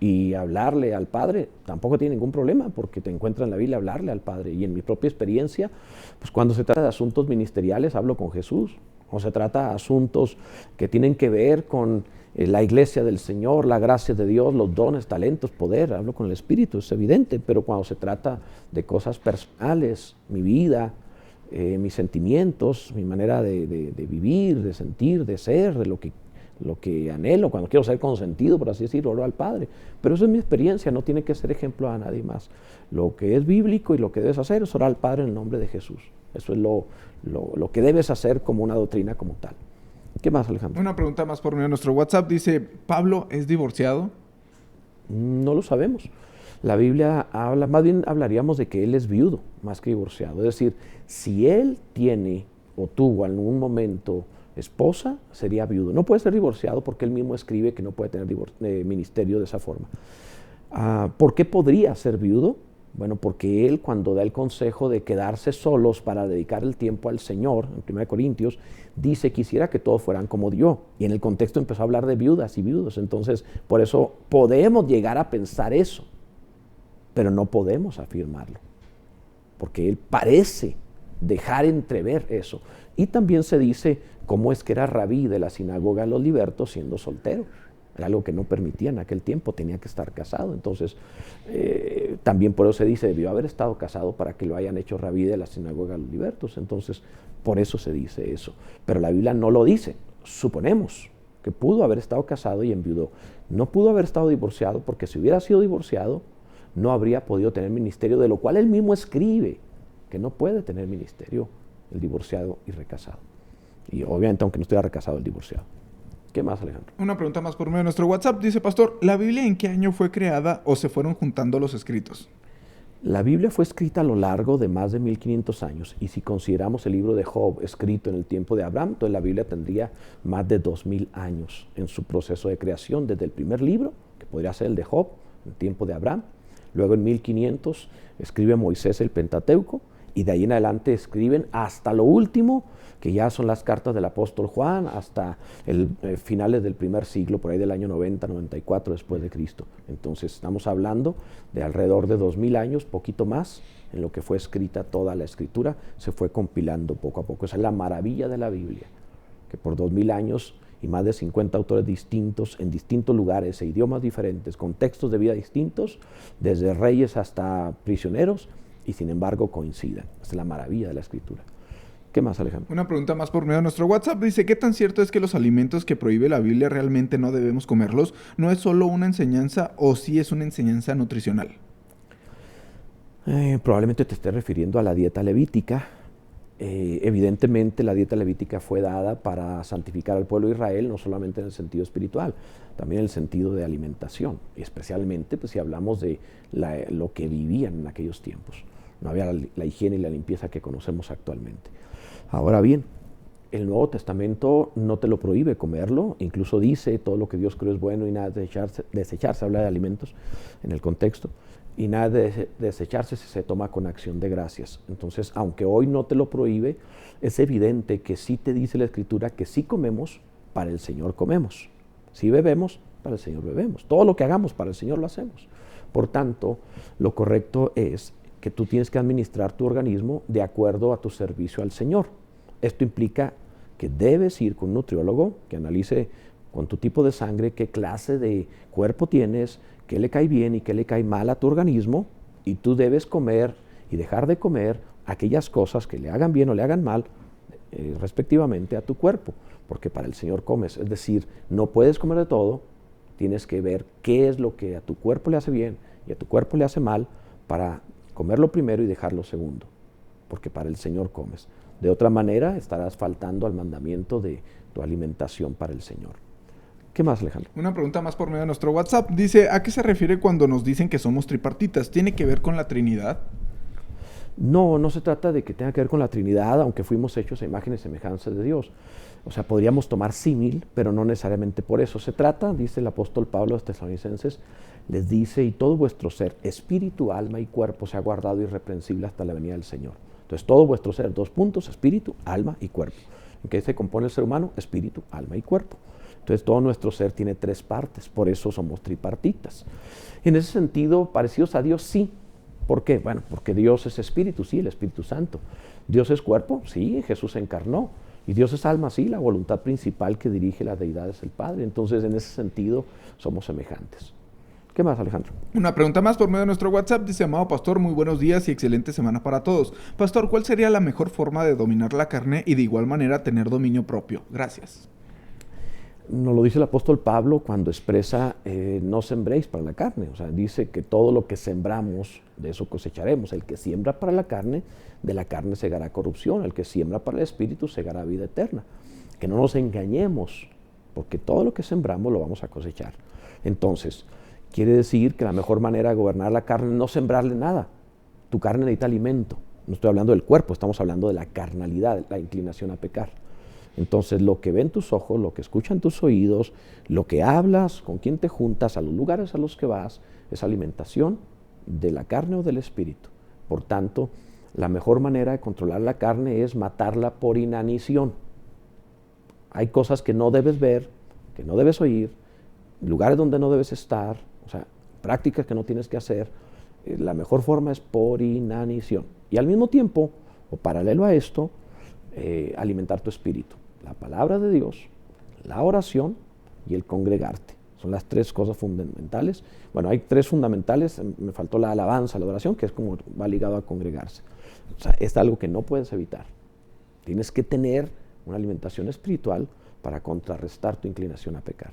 S1: Y hablarle al Padre tampoco tiene ningún problema, porque te encuentras en la Biblia hablarle al Padre. Y en mi propia experiencia, pues cuando se trata de asuntos ministeriales, hablo con Jesús. O se trata de asuntos que tienen que ver con la iglesia del Señor, la gracia de Dios, los dones, talentos, poder, hablo con el Espíritu, es evidente. Pero cuando se trata de cosas personales, mi vida, mis sentimientos, mi manera de vivir, de sentir, de ser, de lo que anhelo, cuando quiero ser consentido, por así decirlo, oro al Padre. Pero eso es mi experiencia, no tiene que ser ejemplo a nadie más. Lo que es bíblico y lo que debes hacer es orar al Padre en el nombre de Jesús. Eso es lo que debes hacer como una doctrina como tal. ¿Qué más, Alejandro?
S2: Una pregunta más por medio de nuestro WhatsApp. Dice, ¿Pablo es divorciado?
S1: No lo sabemos. La Biblia habla, más bien hablaríamos de que él es viudo, más que divorciado. Es decir, si él tiene o tuvo en algún momento esposa, sería viudo. No puede ser divorciado porque él mismo escribe que no puede tener ministerio de esa forma. ¿Por qué podría ser viudo? Bueno, porque él, cuando da el consejo de quedarse solos para dedicar el tiempo al Señor, en 1 Corintios, dice, quisiera que todos fueran como yo. Y en el contexto empezó a hablar de viudas y viudos. Entonces, por eso podemos llegar a pensar eso, pero no podemos afirmarlo, porque él parece dejar entrever eso. Y también se dice cómo es que era rabí de la sinagoga de los libertos siendo soltero. Era algo que no permitía en aquel tiempo, tenía que estar casado. Entonces, también por eso se dice, debió haber estado casado para que lo hayan hecho rabí de la sinagoga de los libertos. Entonces, por eso se dice eso. Pero la Biblia no lo dice. Suponemos que pudo haber estado casado y enviudó. No pudo haber estado divorciado, porque si hubiera sido divorciado, no habría podido tener ministerio, de lo cual él mismo escribe que no puede tener ministerio el divorciado y recasado. Y obviamente, aunque no estuviera recasado, el divorciado. ¿Qué más, Alejandro?
S2: Una pregunta más por medio de nuestro WhatsApp. Dice, pastor, ¿la Biblia en qué año fue creada o se fueron juntando los escritos?
S1: La Biblia fue escrita a lo largo de más de 1500 años, y si consideramos el libro de Job escrito en el tiempo de Abraham, entonces la Biblia tendría más de 2000 años en su proceso de creación, desde el primer libro, que podría ser el de Job, en el tiempo de Abraham. Luego en 1500 escribe Moisés el Pentateuco, y de ahí en adelante escriben hasta lo último, que ya son las cartas del apóstol Juan, hasta finales del primer siglo, por ahí del año 90, 94 después de Cristo. Entonces estamos hablando de alrededor de 2000 años, poquito más, en lo que fue escrita toda la escritura, se fue compilando poco a poco. Esa es la maravilla de la Biblia, que por 2000 años y más de 50 autores distintos, en distintos lugares e idiomas diferentes, con textos de vida distintos, desde reyes hasta prisioneros, y sin embargo coincidan. Esa es la maravilla de la escritura. ¿Qué más, Alejandro?
S2: Una pregunta más por medio de nuestro WhatsApp. Dice, ¿qué tan cierto es que los alimentos que prohíbe la Biblia realmente no debemos comerlos? ¿No es solo una enseñanza o sí es una enseñanza nutricional?
S1: Probablemente te estés refiriendo a la dieta levítica. Evidentemente la dieta levítica fue dada para santificar al pueblo de Israel, no solamente en el sentido espiritual, también en el sentido de alimentación, y especialmente pues, si hablamos de lo que vivían en aquellos tiempos. No había la higiene y la limpieza que conocemos actualmente. Ahora bien, el Nuevo Testamento no te lo prohíbe comerlo, incluso dice todo lo que Dios creó es bueno y nada de desecharse, habla de alimentos en el contexto, y nada de desecharse si se toma con acción de gracias. Entonces, aunque hoy no te lo prohíbe, es evidente que sí te dice la Escritura que si comemos, para el Señor comemos. Si bebemos, para el Señor bebemos. Todo lo que hagamos para el Señor lo hacemos. Por tanto, lo correcto es que tú tienes que administrar tu organismo de acuerdo a tu servicio al Señor. Esto implica que debes ir con un nutriólogo que analice con tu tipo de sangre qué clase de cuerpo tienes, qué le cae bien y qué le cae mal a tu organismo, y tú debes comer y dejar de comer aquellas cosas que le hagan bien o le hagan mal, respectivamente a tu cuerpo, porque para el Señor comes. Es decir, no puedes comer de todo, tienes que ver qué es lo que a tu cuerpo le hace bien y a tu cuerpo le hace mal para comerlo primero y dejarlo segundo, porque para el Señor comes. De otra manera estarás faltando al mandamiento de tu alimentación para el Señor. ¿Qué más, Alejandro?
S2: Una pregunta más por medio de nuestro WhatsApp. Dice, ¿a qué se refiere cuando nos dicen que somos tripartitas? ¿Tiene que ver con la Trinidad?
S1: No, no se trata de que tenga que ver con la Trinidad, aunque fuimos hechos a imagen y semejanza de Dios. O sea, podríamos tomar símil, pero no necesariamente por eso. Se trata, dice el apóstol Pablo a los tesalonicenses, les dice, y todo vuestro ser, espíritu, alma y cuerpo, se ha guardado irreprensible hasta la venida del Señor. Entonces, todo vuestro ser, 2 puntos, espíritu, alma y cuerpo. ¿En qué se compone el ser humano? Espíritu, alma y cuerpo. Entonces, todo nuestro ser tiene 3 partes, por eso somos tripartitas. En ese sentido, parecidos a Dios, sí. ¿Por qué? Bueno, porque Dios es espíritu, sí, el Espíritu Santo. Dios es cuerpo, sí, Jesús se encarnó. Y Dios es alma, sí, la voluntad principal que dirige la deidad es el Padre. Entonces, en ese sentido, somos semejantes. ¿Qué más, Alejandro?
S2: Una pregunta más por medio de nuestro WhatsApp. Dice, amado pastor, muy buenos días y excelente semana para todos. Pastor, ¿cuál sería la mejor forma de dominar la carne y de igual manera tener dominio propio? Gracias.
S1: Nos lo dice el apóstol Pablo cuando expresa no sembréis para la carne. O sea, dice que todo lo que sembramos, de eso cosecharemos. El que siembra para la carne, de la carne segará corrupción. El que siembra para el espíritu, segará vida eterna. Que no nos engañemos, porque todo lo que sembramos lo vamos a cosechar. Entonces, quiere decir que la mejor manera de gobernar la carne es no sembrarle nada. Tu carne necesita alimento. No estoy hablando del cuerpo, estamos hablando de la carnalidad, la inclinación a pecar. Entonces, lo que ven tus ojos, lo que escuchan tus oídos, lo que hablas, con quién te juntas, a los lugares a los que vas, es alimentación de la carne o del espíritu. Por tanto, la mejor manera de controlar la carne es matarla por inanición. Hay cosas que no debes ver, que no debes oír, lugares donde no debes estar, o sea, prácticas que no tienes que hacer. La mejor forma es por inanición. Y al mismo tiempo, o paralelo a esto, alimentar tu espíritu. La palabra de Dios, la oración y el congregarte. Son las 3 cosas fundamentales. Bueno, hay 3 fundamentales, me faltó la alabanza, la oración, que es como va ligado a congregarse. O sea, es algo que no puedes evitar. Tienes que tener una alimentación espiritual para contrarrestar tu inclinación a pecar.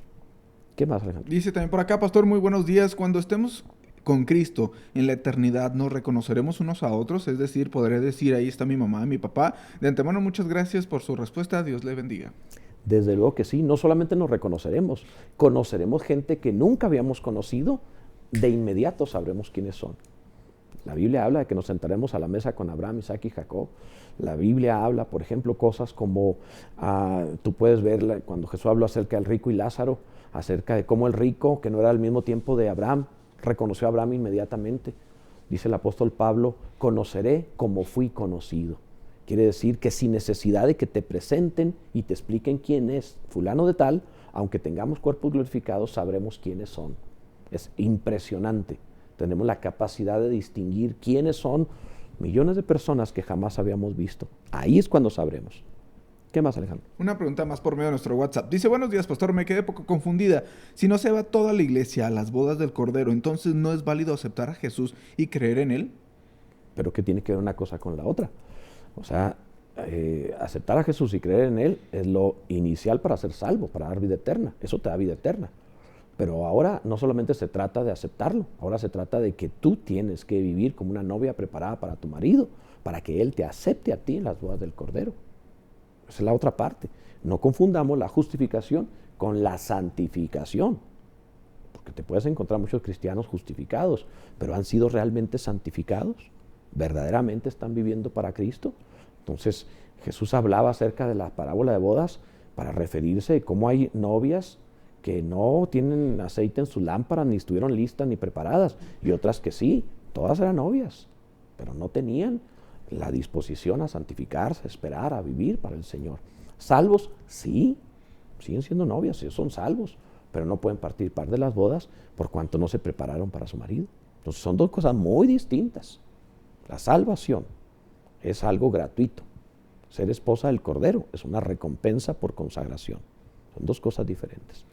S1: ¿Qué más, Alejandro?
S2: Dice también por acá, pastor, muy buenos días. Cuando estemos con Cristo en la eternidad, ¿nos reconoceremos unos a otros? Es decir, podré decir, ahí está mi mamá y mi papá. De antemano, muchas gracias por su respuesta. Dios le bendiga.
S1: Desde luego que sí. No solamente nos reconoceremos, conoceremos gente que nunca habíamos conocido, de inmediato sabremos quiénes son. La Biblia habla de que nos sentaremos a la mesa con Abraham, Isaac y Jacob. La Biblia habla, por ejemplo, cosas como, tú puedes ver cuando Jesús habló acerca del rico y Lázaro, acerca de cómo el rico, que no era al mismo tiempo de Abraham, reconoció a Abraham inmediatamente. Dice el apóstol Pablo, conoceré como fui conocido. Quiere decir que sin necesidad de que te presenten y te expliquen quién es fulano de tal, aunque tengamos cuerpos glorificados, sabremos quiénes son. Es impresionante. Tenemos la capacidad de distinguir quiénes son millones de personas que jamás habíamos visto. Ahí es cuando sabremos. ¿Qué más, Alejandro?
S2: Una pregunta más por medio de nuestro WhatsApp. Dice, buenos días, pastor, me quedé poco confundida. Si no se va toda la iglesia a las bodas del Cordero, entonces ¿no es válido aceptar a Jesús y creer en Él?
S1: Pero ¿qué tiene que ver una cosa con la otra? O sea, aceptar a Jesús y creer en Él es lo inicial para ser salvo, para dar vida eterna. Eso te da vida eterna. Pero ahora no solamente se trata de aceptarlo, ahora se trata de que tú tienes que vivir como una novia preparada para tu marido, para que Él te acepte a ti en las bodas del Cordero. Esa es la otra parte. No confundamos la justificación con la santificación, porque te puedes encontrar muchos cristianos justificados, pero ¿han sido realmente santificados? ¿Verdaderamente están viviendo para Cristo? Entonces Jesús hablaba acerca de la parábola de bodas para referirse a cómo hay novias que no tienen aceite en sus lámparas, ni estuvieron listas ni preparadas, y otras que sí, todas eran novias, pero no tenían la disposición a santificarse, a esperar, a vivir para el Señor. ¿Salvos? Sí, siguen siendo novias, sí, son salvos, pero no pueden participar de las bodas por cuanto no se prepararon para su marido. Entonces son 2 cosas muy distintas. La salvación es algo gratuito. Ser esposa del Cordero es una recompensa por consagración. Son dos cosas diferentes.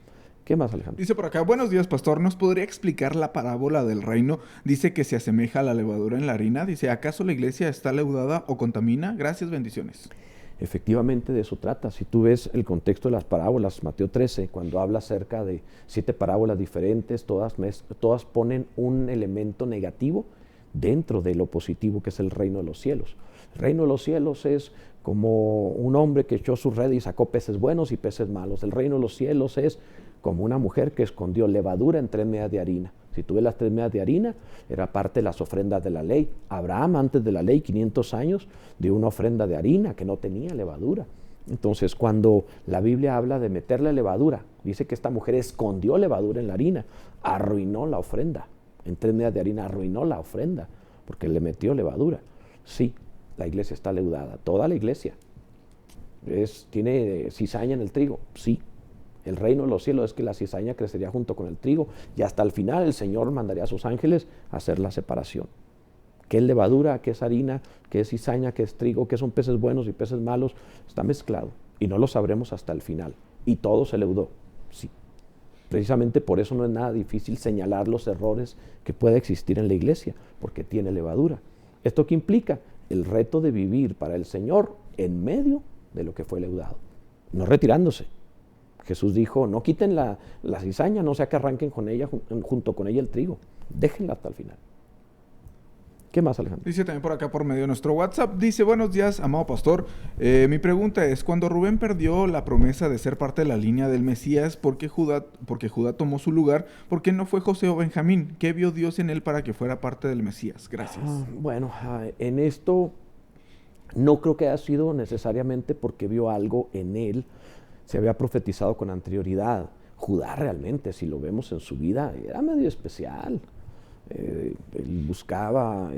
S1: ¿Qué más, Alejandro?
S2: Dice por acá, buenos días, pastor. ¿Nos podría explicar la parábola del reino? Dice que se asemeja a la levadura en la harina. Dice, ¿acaso la iglesia está leudada o contamina? Gracias, bendiciones.
S1: Efectivamente, de eso trata. Si tú ves el contexto de las parábolas, Mateo 13, cuando habla acerca de 7 parábolas diferentes, todas ponen un elemento negativo dentro de lo positivo que es el reino de los cielos. El reino de los cielos es como un hombre que echó su red y sacó peces buenos y peces malos. El reino de los cielos es como una mujer que escondió levadura en 3 medidas de harina. Si tú ves las 3 medidas de harina, era parte de las ofrendas de la ley. Abraham, antes de la ley, 500 años, dio una ofrenda de harina que no tenía levadura. Entonces, cuando la Biblia habla de meterle levadura, dice que esta mujer escondió levadura en la harina, arruinó la ofrenda. En 3 medidas de harina arruinó la ofrenda, porque le metió levadura. Sí, la iglesia está leudada, toda la iglesia. ¿Tiene cizaña en el trigo? Sí. El reino de los cielos es que la cizaña crecería junto con el trigo y hasta el final el Señor mandaría a sus ángeles a hacer la separación. ¿Qué es levadura? ¿Qué es harina? ¿Qué es cizaña? ¿Qué es trigo? ¿Qué son peces buenos y peces malos? Está mezclado y no lo sabremos hasta el final. Y todo se leudó, sí. Precisamente por eso no es nada difícil señalar los errores que puede existir en la iglesia, porque tiene levadura. ¿Esto qué implica? El reto de vivir para el Señor en medio de lo que fue leudado, no retirándose. Jesús dijo, no quiten la cizaña, no sea que arranquen con ella, junto con ella el trigo. Déjenla hasta el final. ¿Qué más, Alejandro?
S2: Dice también por acá por medio de nuestro WhatsApp. Dice, buenos días, amado pastor. Mi pregunta es, cuando Rubén perdió la promesa de ser parte de la línea del Mesías, porque Judá tomó su lugar, ¿por qué no fue José o Benjamín? ¿Qué vio Dios en él para que fuera parte del Mesías? Gracias.
S1: En esto no creo que haya sido necesariamente porque vio algo en él. Se había profetizado con anterioridad. Judá realmente, si lo vemos en su vida, era medio especial. Él buscaba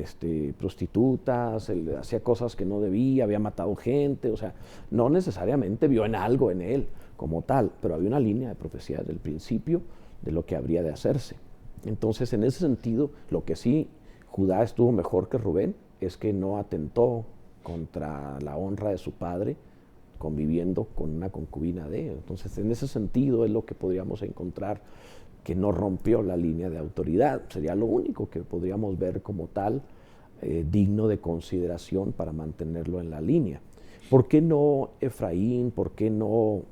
S1: prostitutas, él hacía cosas que no debía, había matado gente, o sea, no necesariamente vio en algo en él como tal, pero había una línea de profecía desde el principio de lo que habría de hacerse. Entonces, en ese sentido, lo que sí Judá estuvo mejor que Rubén es que no atentó contra la honra de su padre, conviviendo con una concubina de él. Entonces, en ese sentido es lo que podríamos encontrar, que no rompió la línea de autoridad. Sería lo único que podríamos ver como tal, digno de consideración para mantenerlo en la línea. ¿Por qué no Efraín? ¿Por qué no,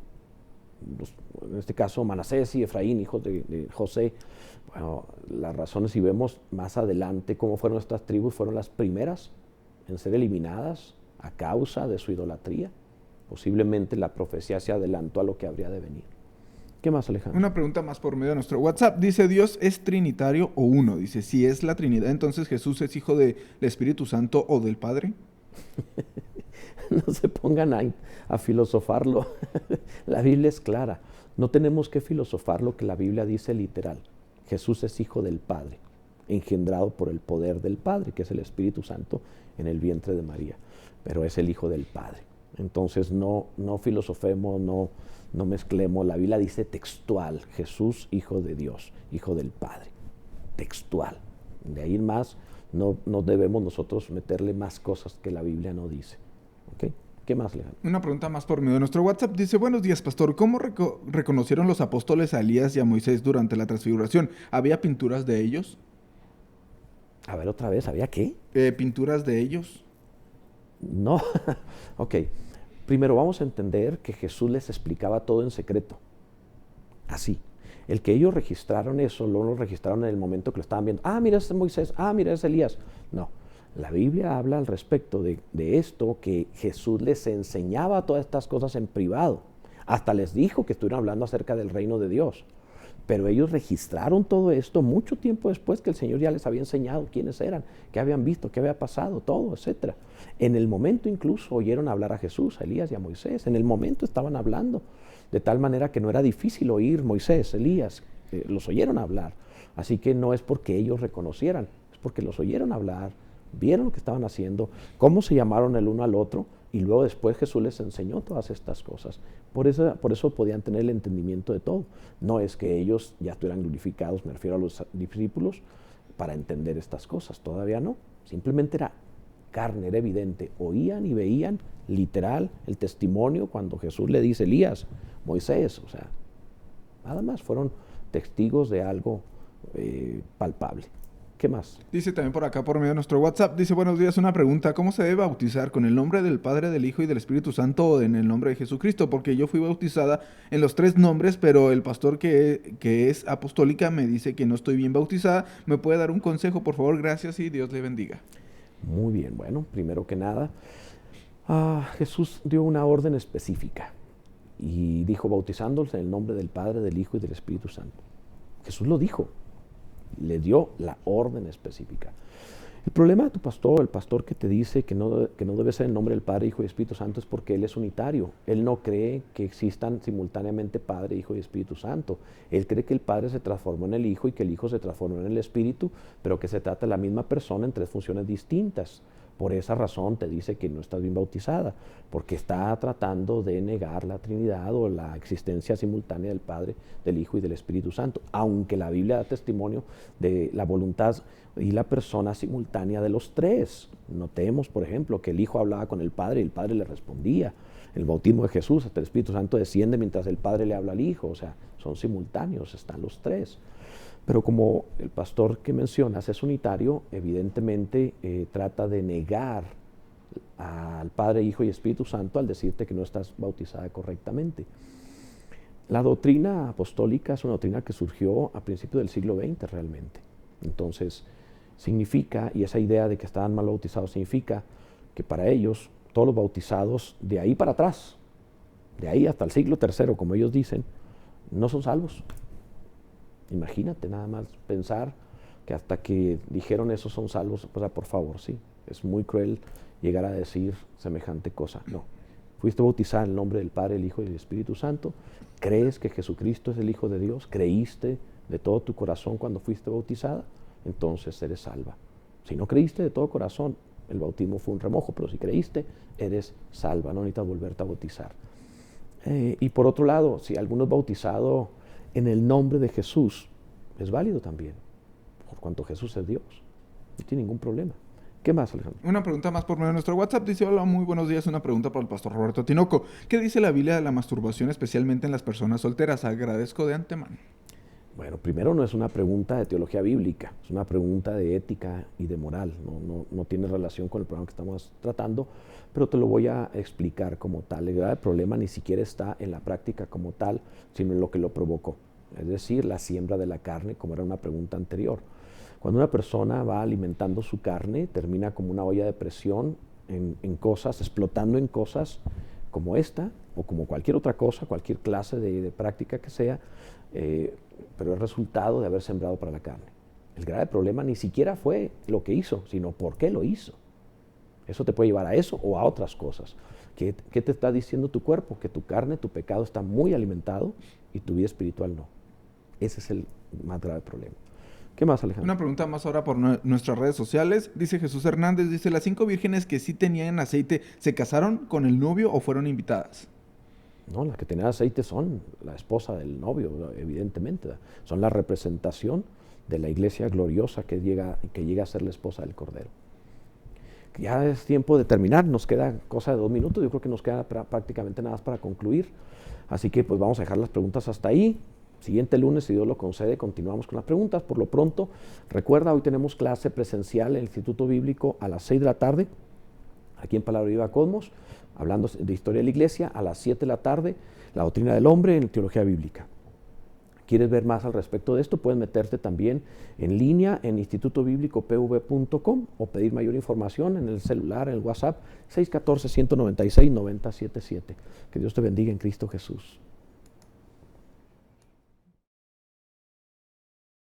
S1: en este caso, Manasés y Efraín, hijos de José? Bueno, las razones, si vemos más adelante cómo fueron estas tribus, fueron las primeras en ser eliminadas a causa de su idolatría. Posiblemente la profecía se adelantó a lo que habría de venir. ¿Qué más, Alejandro?
S2: Una pregunta más por medio de nuestro WhatsApp. Dice, ¿Dios es trinitario o uno? Dice, si es la Trinidad, entonces Jesús es hijo del Espíritu Santo o del Padre.
S1: No se pongan a filosofarlo. La Biblia es clara. No tenemos que filosofar lo que la Biblia dice literal. Jesús es hijo del Padre, engendrado por el poder del Padre, que es el Espíritu Santo en el vientre de María. Pero es el hijo del Padre. Entonces no filosofemos, no mezclemos. La Biblia dice textual, Jesús, hijo de Dios, hijo del Padre. Textual. De ahí en más, no debemos nosotros meterle más cosas que la Biblia no dice. ¿Okay? ¿Qué más, Alejandro?
S2: Una pregunta más por medio de nuestro WhatsApp. Dice, buenos días, pastor. ¿Cómo reconocieron los apóstoles a Elías y a Moisés durante la transfiguración? ¿Había pinturas de ellos?
S1: A ver, otra vez, ¿había qué?
S2: ¿Pinturas de ellos?
S1: No. Ok. Primero vamos a entender que Jesús les explicaba todo en secreto. Así. El que ellos registraron eso, no lo registraron en el momento que lo estaban viendo. Ah, mira, ese es Moisés. Ah, mira, ese es Elías. No. La Biblia habla al respecto de esto, que Jesús les enseñaba todas estas cosas en privado. Hasta les dijo que estuvieran hablando acerca del reino de Dios. Pero ellos registraron todo esto mucho tiempo después que el Señor ya les había enseñado quiénes eran, qué habían visto, qué había pasado, todo, etc. En el momento incluso oyeron hablar a Jesús, a Elías y a Moisés. En el momento estaban hablando, de tal manera que no era difícil oír Moisés, Elías, los oyeron hablar. Así que no es porque ellos reconocieran, es porque los oyeron hablar, vieron lo que estaban haciendo, cómo se llamaron el uno al otro, y luego después Jesús les enseñó todas estas cosas. Por eso podían tener el entendimiento de todo. No es que ellos ya estuvieran glorificados, me refiero a los discípulos, para entender estas cosas. Todavía no. Simplemente era carne, era evidente. Oían y veían literal el testimonio cuando Jesús le dice Elías, Moisés, o sea, nada más fueron testigos de algo palpable. ¿Qué más?
S2: Dice también por acá, por medio de nuestro WhatsApp, dice, buenos días, una pregunta, ¿cómo se debe bautizar? ¿Con el nombre del Padre, del Hijo y del Espíritu Santo o en el nombre de Jesucristo? Porque yo fui bautizada en los 3 nombres, pero el pastor que es apostólica me dice que no estoy bien bautizada. ¿Me puede dar un consejo, por favor? Gracias y Dios le bendiga.
S1: Muy bien, bueno, primero que nada, Jesús dio una orden específica y dijo, bautizándose en el nombre del Padre, del Hijo y del Espíritu Santo. Jesús lo dijo. Le dio la orden específica. El problema de tu pastor, el pastor que te dice que no debe ser el nombre del Padre, Hijo y Espíritu Santo, es porque él es unitario. Él no cree que existan simultáneamente Padre, Hijo y Espíritu Santo. Él cree que el Padre se transformó en el Hijo y que el Hijo se transformó en el Espíritu, pero que se trata de la misma persona en 3 funciones distintas. Por esa razón te dice que no estás bien bautizada, porque está tratando de negar la Trinidad o la existencia simultánea del Padre, del Hijo y del Espíritu Santo, aunque la Biblia da testimonio de la voluntad y la persona simultánea de los 3. Notemos, por ejemplo, que el Hijo hablaba con el Padre y el Padre le respondía. El bautismo de Jesús, hasta el Espíritu Santo desciende mientras el Padre le habla al Hijo, o sea, son simultáneos, están los 3. Pero como el pastor que mencionas es unitario, evidentemente trata de negar al Padre, Hijo y Espíritu Santo al decirte que no estás bautizada correctamente. La doctrina apostólica es una doctrina que surgió a principios del siglo XX realmente. Entonces significa, y esa idea de que estaban mal bautizados significa que para ellos todos los bautizados de ahí para atrás, de ahí hasta el siglo III, como ellos dicen, no son salvos. Imagínate nada más pensar que hasta que dijeron eso son salvos, pues por favor, sí, es muy cruel llegar a decir semejante cosa. No, fuiste bautizada en el nombre del Padre, el Hijo y el Espíritu Santo, crees que Jesucristo es el Hijo de Dios, creíste de todo tu corazón cuando fuiste bautizada, entonces eres salva. Si no creíste de todo corazón, el bautismo fue un remojo, pero si creíste, eres salva, no necesitas volverte a bautizar. Y por otro lado, si alguno es bautizado en el nombre de Jesús, es válido también, por cuanto Jesús es Dios. No tiene ningún problema. ¿Qué más, Alejandro?
S2: Una pregunta más por medio de nuestro WhatsApp. Dice, hola, muy buenos días. Una pregunta para el pastor Roberto Tinoco. ¿Qué dice la Biblia de la masturbación, especialmente en las personas solteras? Agradezco de antemano.
S1: Bueno, primero no es una pregunta de teología bíblica, es una pregunta de ética y de moral. No tiene relación con el programa que estamos tratando, pero te lo voy a explicar como tal. El grave problema ni siquiera está en la práctica como tal, sino en lo que lo provocó. Es decir, la siembra de la carne, como era una pregunta anterior. Cuando una persona va alimentando su carne, termina como una olla de presión en cosas, explotando en cosas como esta, o como cualquier otra cosa, cualquier clase de práctica que sea, pero es resultado de haber sembrado para la carne. El grave problema ni siquiera fue lo que hizo, sino por qué lo hizo. Eso te puede llevar a eso o a otras cosas. ¿Qué te está diciendo tu cuerpo? Que tu carne, tu pecado está muy alimentado y tu vida espiritual no. Ese es el más grave problema. ¿Qué más, Alejandro?
S2: Una pregunta más ahora por nuestras redes sociales. Dice Jesús Hernández, dice, ¿las 5 vírgenes que sí tenían aceite se casaron con el novio o fueron invitadas?
S1: No, las que tenían aceite son la esposa del novio, evidentemente. Son la representación de la iglesia gloriosa que llega a ser la esposa del Cordero. Ya es tiempo de terminar, nos queda cosa de 2 minutos, yo creo que nos queda prácticamente nada más para concluir. Así que pues vamos a dejar las preguntas hasta ahí. Siguiente lunes, si Dios lo concede, continuamos con las preguntas. Por lo pronto, recuerda, hoy tenemos clase presencial en el Instituto Bíblico a las 6 de la tarde, aquí en Palabra Viva Cosmos, hablando de historia de la iglesia. A las 7 de la tarde, la doctrina del hombre en teología bíblica. ¿Quieres ver más al respecto de esto? Puedes meterte también en línea en institutobiblicopv.com o pedir mayor información en el celular, en el WhatsApp 614-196-9077. Que Dios te bendiga en Cristo Jesús.